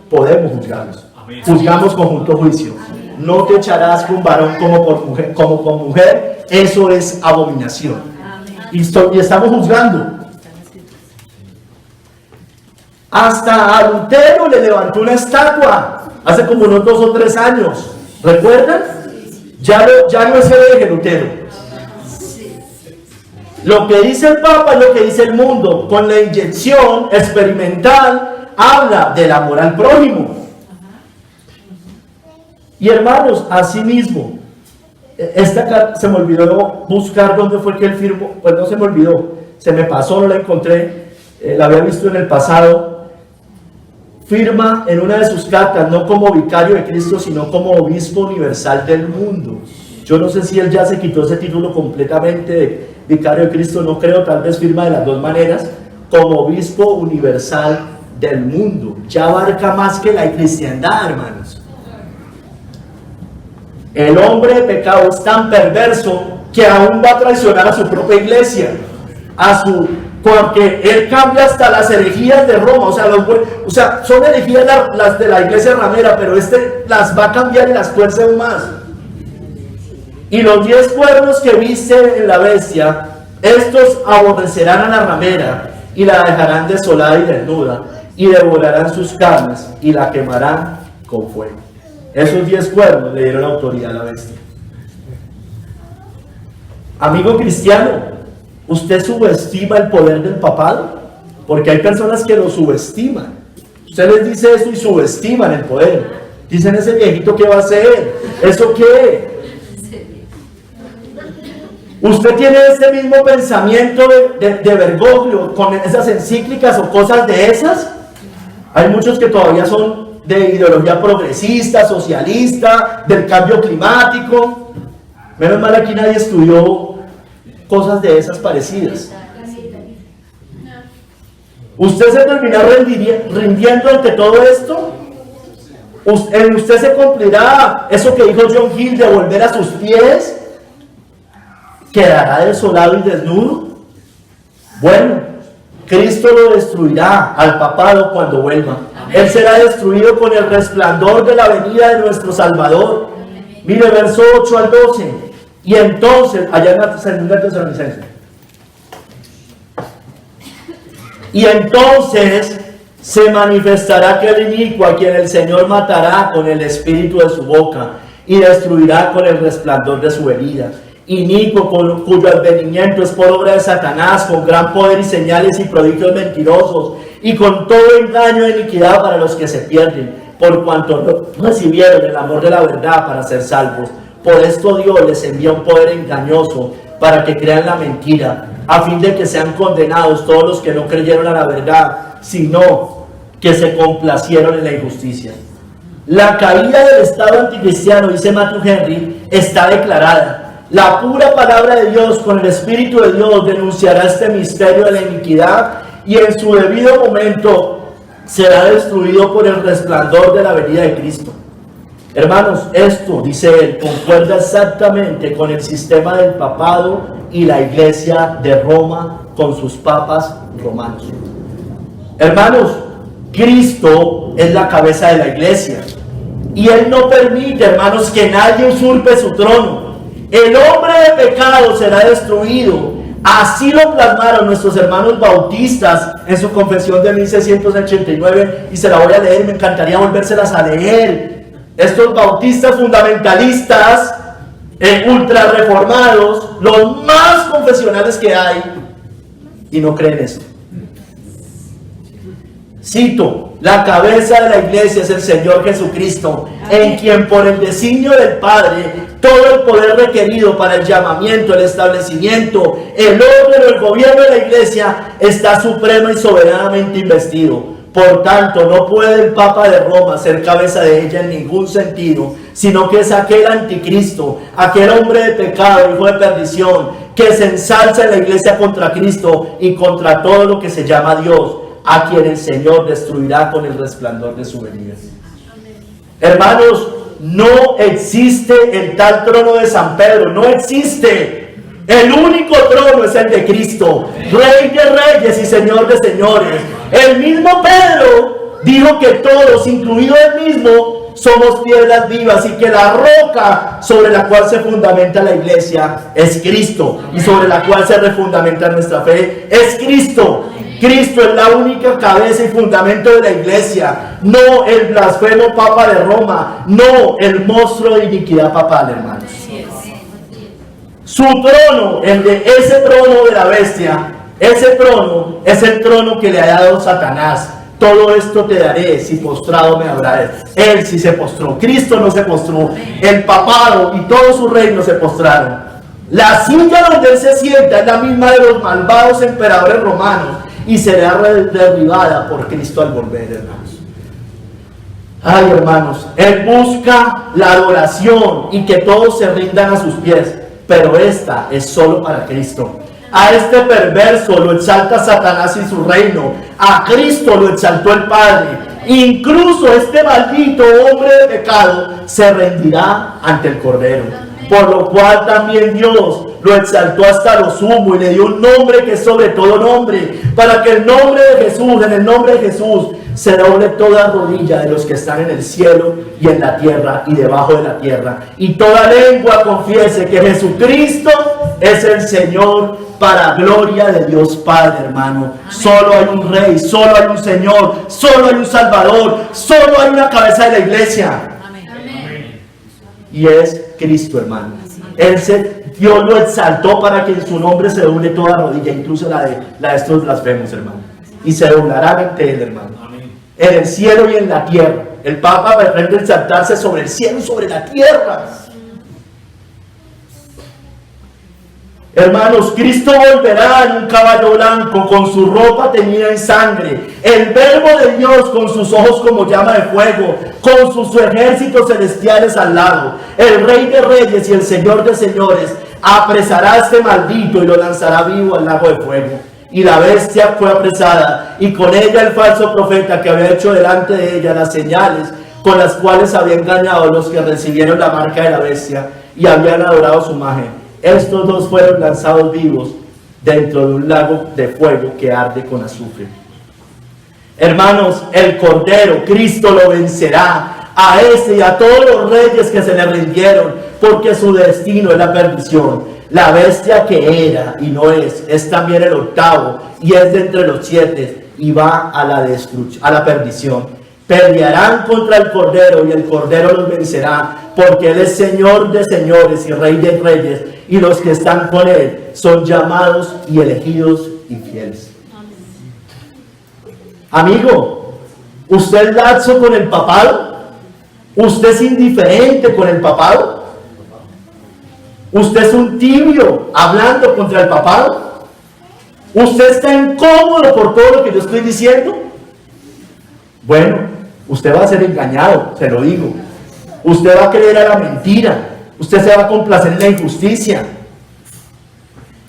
Podemos juzgarlos. Juzgamos con justo juicio. No te echarás con varón como con mujer, eso es abominación. Y estamos juzgando. Hasta a Lutero le levantó una estatua hace como unos 2 o 3 años. ¿Recuerdan? Ya no es hereje Lutero. Lo que dice el Papa es lo que dice el mundo. Con la inyección experimental habla del amor al prójimo. Y hermanos, así mismo, esta carta se me olvidó buscar dónde fue que él firmó. Pues no se me olvidó, se me pasó, no la encontré, la había visto en el pasado. Firma en una de sus cartas, no como vicario de Cristo, sino como obispo universal del mundo. Yo no sé si él ya se quitó ese título completamente de vicario de Cristo, no creo, tal vez firma de las dos maneras, como obispo universal del mundo. Ya abarca más que la cristiandad, hermanos. El hombre de pecado es tan perverso que aún va a traicionar a su propia iglesia, porque él cambia hasta las herejías de Roma, o sea, son herejías las de la iglesia ramera, pero las va a cambiar y las tuerce aún más. Y los 10 cuernos que viste en la bestia, estos aborrecerán a la ramera y la dejarán desolada y desnuda, y devorarán sus carnes y la quemarán con fuego. Esos 10 cuernos le dieron autoridad a la bestia. Amigo cristiano, ¿usted subestima el poder del papado? Porque hay personas que lo subestiman. Usted les dice eso y subestiman el poder. Dicen, ese viejito, ¿qué va a hacer? ¿Eso qué? Usted tiene ese mismo pensamiento de Bergoglio con esas encíclicas o cosas de esas. Hay muchos que todavía son de ideología progresista, socialista, del cambio climático. Menos mal aquí nadie estudió cosas de esas parecidas. ¿Usted se terminará rindiendo ante todo esto? ¿En usted se cumplirá eso que dijo John Hill de volver a sus pies? ¿Quedará desolado y desnudo? Bueno, Cristo lo destruirá al papado cuando vuelva. Él será destruido con el resplandor de la venida de nuestro Salvador. Mire, verso 8 al 12. Y entonces, allá en la segunda Tesalonicenses. Y entonces se manifestará aquel inicuo a quien el Señor matará con el espíritu de su boca y destruirá con el resplandor de su venida. Inicuo cuyo advenimiento es por obra de Satanás, con gran poder y señales y prodigios mentirosos, y con todo engaño de iniquidad para los que se pierden, por cuanto no recibieron el amor de la verdad para ser salvos. Por esto Dios les envía un poder engañoso para que crean la mentira, a fin de que sean condenados todos los que no creyeron a la verdad, sino que se complacieron en la injusticia. La caída del Estado anticristiano, dice Matthew Henry, está declarada. La pura palabra de Dios con el Espíritu de Dios denunciará este misterio de la iniquidad y en su debido momento será destruido por el resplandor de la venida de Cristo. Hermanos, esto, dice él, concuerda exactamente con el sistema del papado y la iglesia de Roma con sus papas romanos. Hermanos, Cristo es la cabeza de la iglesia y él no permite, hermanos, que nadie usurpe su trono. El hombre de pecado será destruido. Así lo plasmaron nuestros hermanos bautistas en su confesión de 1689, y se la voy a leer, me encantaría volvérselas a leer. Estos bautistas fundamentalistas, ultra reformados, los más confesionales que hay, y no creen esto. Cito: la cabeza de la iglesia es el Señor Jesucristo, en quien por el designio del Padre todo el poder requerido para el llamamiento, el establecimiento, el orden o el gobierno de la iglesia está suprema y soberanamente investido. Por tanto, no puede el Papa de Roma ser cabeza de ella en ningún sentido, sino que es aquel anticristo, aquel hombre de pecado, hijo de perdición, que se ensalza en la iglesia contra Cristo y contra todo lo que se llama Dios, a quien el Señor destruirá con el resplandor de su venida. Hermanos, no existe el tal trono de San Pedro, no existe. El único trono es el de Cristo, Rey de reyes y Señor de señores. El mismo Pedro dijo que todos, incluido él mismo, somos piedras vivas, y que la roca sobre la cual se fundamenta la iglesia es Cristo, y sobre la cual se refundamenta nuestra fe es Cristo. Cristo es la única cabeza y fundamento de la iglesia, no el blasfemo Papa de Roma, no el monstruo de iniquidad papal, hermanos. Su trono, el de ese trono de la bestia, ese trono es el trono que le ha dado Satanás. Todo esto te daré si postrado me adorarás. Él sí se postró, Cristo no se postró. El papado y todo su reino se postraron. La silla donde él se sienta es la misma de los malvados emperadores romanos, y será derribada por Cristo al volver, hermanos. Ay, hermanos, Él busca la adoración y que todos se rindan a sus pies, pero esta es solo para Cristo. A este perverso lo exalta Satanás y su reino, a Cristo lo exaltó el Padre. Incluso este maldito hombre de pecado se rendirá ante el Cordero, por lo cual también Dios lo exaltó hasta lo sumo y le dio un nombre que es sobre todo nombre, para que el nombre de Jesús, en el nombre de Jesús, se doble toda rodilla de los que están en el cielo y en la tierra y debajo de la tierra, y toda lengua confiese que Jesucristo es el Señor, para gloria de Dios Padre, hermano. Amén. Solo hay un Rey, solo hay un Señor, solo hay un Salvador, solo hay una cabeza de la iglesia. Amén. Y es Cristo, hermano. Dios lo exaltó para que en su nombre se doble toda rodilla, incluso la de estos blasfemos, hermano. Y se doblarán ante Él, hermano. Amén. En el cielo y en la tierra. El Papa pretende exaltarse sobre el cielo y sobre la tierra. Hermanos, Cristo volverá en un caballo blanco, con su ropa teñida en sangre, el Verbo de Dios con sus ojos como llama de fuego, con sus ejércitos celestiales al lado. El Rey de Reyes y el Señor de Señores apresará a este maldito y lo lanzará vivo al lago de fuego. Y la bestia fue apresada, y con ella el falso profeta que había hecho delante de ella las señales con las cuales había engañado a los que recibieron la marca de la bestia y habían adorado su imagen. Estos dos fueron lanzados vivos dentro de un lago de fuego que arde con azufre. Hermanos, el Cordero, Cristo lo vencerá a este y a todos los reyes que se le rindieron, porque su destino es la perdición. La bestia que era y no es también el octavo y es de entre los 7 y va a la destrucción, a la perdición. Pelearán contra el Cordero y el Cordero los vencerá, porque Él es Señor de señores y Rey de reyes, y los que están con Él son llamados y elegidos y fieles. Amigo, ¿usted es laxo con el papado? ¿Usted es indiferente con el papado? ¿Usted es un tibio hablando contra el papado? ¿Usted está incómodo por todo lo que yo estoy diciendo? Bueno, usted va a ser engañado, se lo digo. Usted va a creer a la mentira. Usted se va a complacer en la injusticia.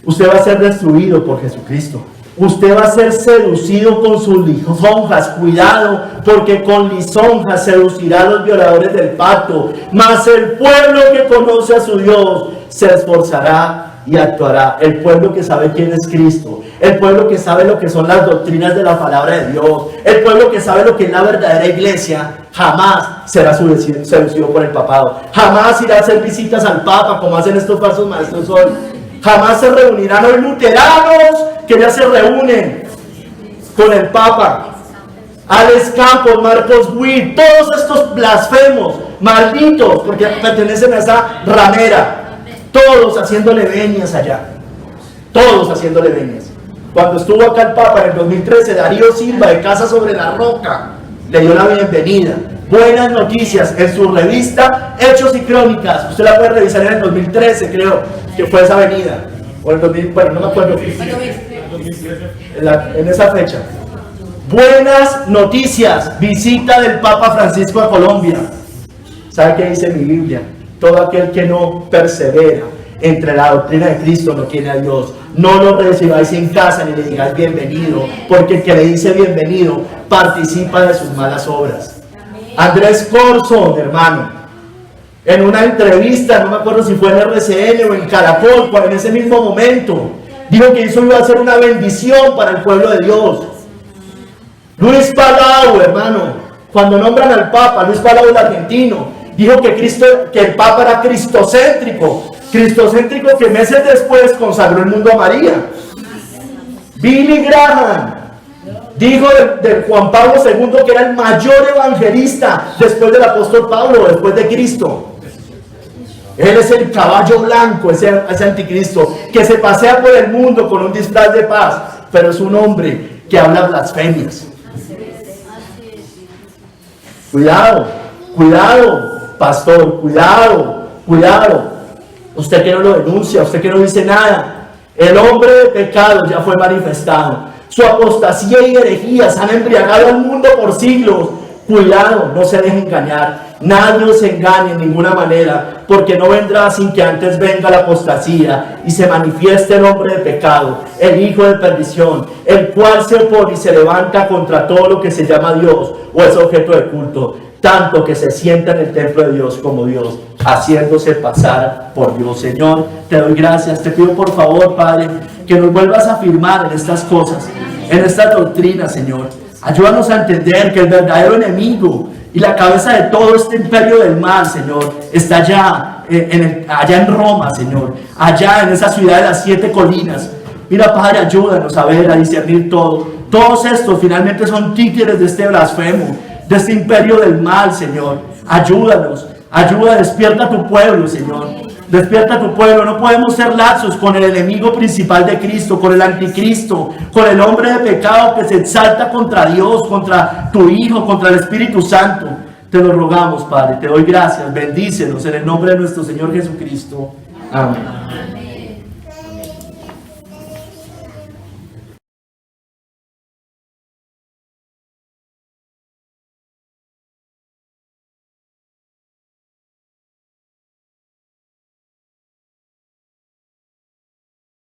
Usted va a ser destruido por Jesucristo. Usted va a ser seducido con sus lisonjas. Cuidado, porque con lisonjas seducirá a los violadores del pacto. Mas el pueblo que conoce a su Dios se esforzará y actuará. El pueblo que sabe quién es Cristo, el pueblo que sabe lo que son las doctrinas de la palabra de Dios, el pueblo que sabe lo que es la verdadera iglesia, jamás será seducido por el papado, jamás irá a hacer visitas al Papa como hacen estos falsos maestros hoy, jamás se reunirán los luteranos que ya se reúnen con el Papa, Alex Campos, Marcos Witt, todos estos blasfemos, malditos, porque pertenecen a esa ramera. Todos haciéndole venias allá. Todos haciéndole venias. Cuando estuvo acá el Papa en el 2013, Darío Silva de Casa sobre la Roca le dio la bienvenida. Buenas noticias en su revista Hechos y Crónicas. Usted la puede revisar en el 2013, creo que fue esa venida. O el 2000, bueno, no me acuerdo. En esa fecha. Buenas noticias. Visita del Papa Francisco a Colombia. ¿Sabe qué dice mi Biblia? Todo aquel que no persevera entre la doctrina de Cristo no tiene a Dios. No lo recibáis en casa ni le digáis bienvenido, porque el que le dice bienvenido participa de sus malas obras. Andrés Corson, hermano, en una entrevista, no me acuerdo si fue en RCN o en Caracol, en ese mismo momento, dijo que eso iba a ser una bendición para el pueblo de Dios. Luis Palau, hermano, cuando nombran al Papa, Luis Palau, el argentino, dijo que el Papa era cristocéntrico que meses después consagró el mundo a María. Billy Graham dijo de Juan Pablo II que era el mayor evangelista después del apóstol Pablo, después de Cristo. Él es el caballo blanco, ese anticristo, que se pasea por el mundo con un disfraz de paz, pero es un hombre que habla blasfemias. Cuidado, pastor, cuidado. Usted que no lo denuncia, usted que no dice nada. El hombre de pecado ya fue manifestado. Su apostasía y herejías han embriagado al mundo por siglos. Cuidado, no se deje engañar. Nadie os engañe en ninguna manera, porque no vendrá sin que antes venga la apostasía y se manifieste el hombre de pecado, el hijo de perdición, el cual se opone y se levanta contra todo lo que se llama Dios o es objeto de culto, tanto que se sienta en el templo de Dios como Dios, haciéndose pasar por Dios. Señor, te doy gracias. Te pido por favor, Padre, que nos vuelvas a afirmar en estas cosas, en esta doctrina, Señor. Ayúdanos a entender que el verdadero enemigo y la cabeza de todo este imperio del mal, Señor, está allá, allá en Roma, Señor, allá en esa ciudad de las 7 colinas. Mira, Padre, ayúdanos a ver, a discernir todo. Todos estos finalmente son títeres de este blasfemo, de este imperio del mal, Señor. Ayúdanos, ayuda, despierta a tu pueblo, Señor. Despierta a tu pueblo. No podemos ser laxos con el enemigo principal de Cristo, con el anticristo, con el hombre de pecado que se exalta contra Dios, contra tu Hijo, contra el Espíritu Santo. Te lo rogamos, Padre. Te doy gracias. Bendícenos en el nombre de nuestro Señor Jesucristo. Amén.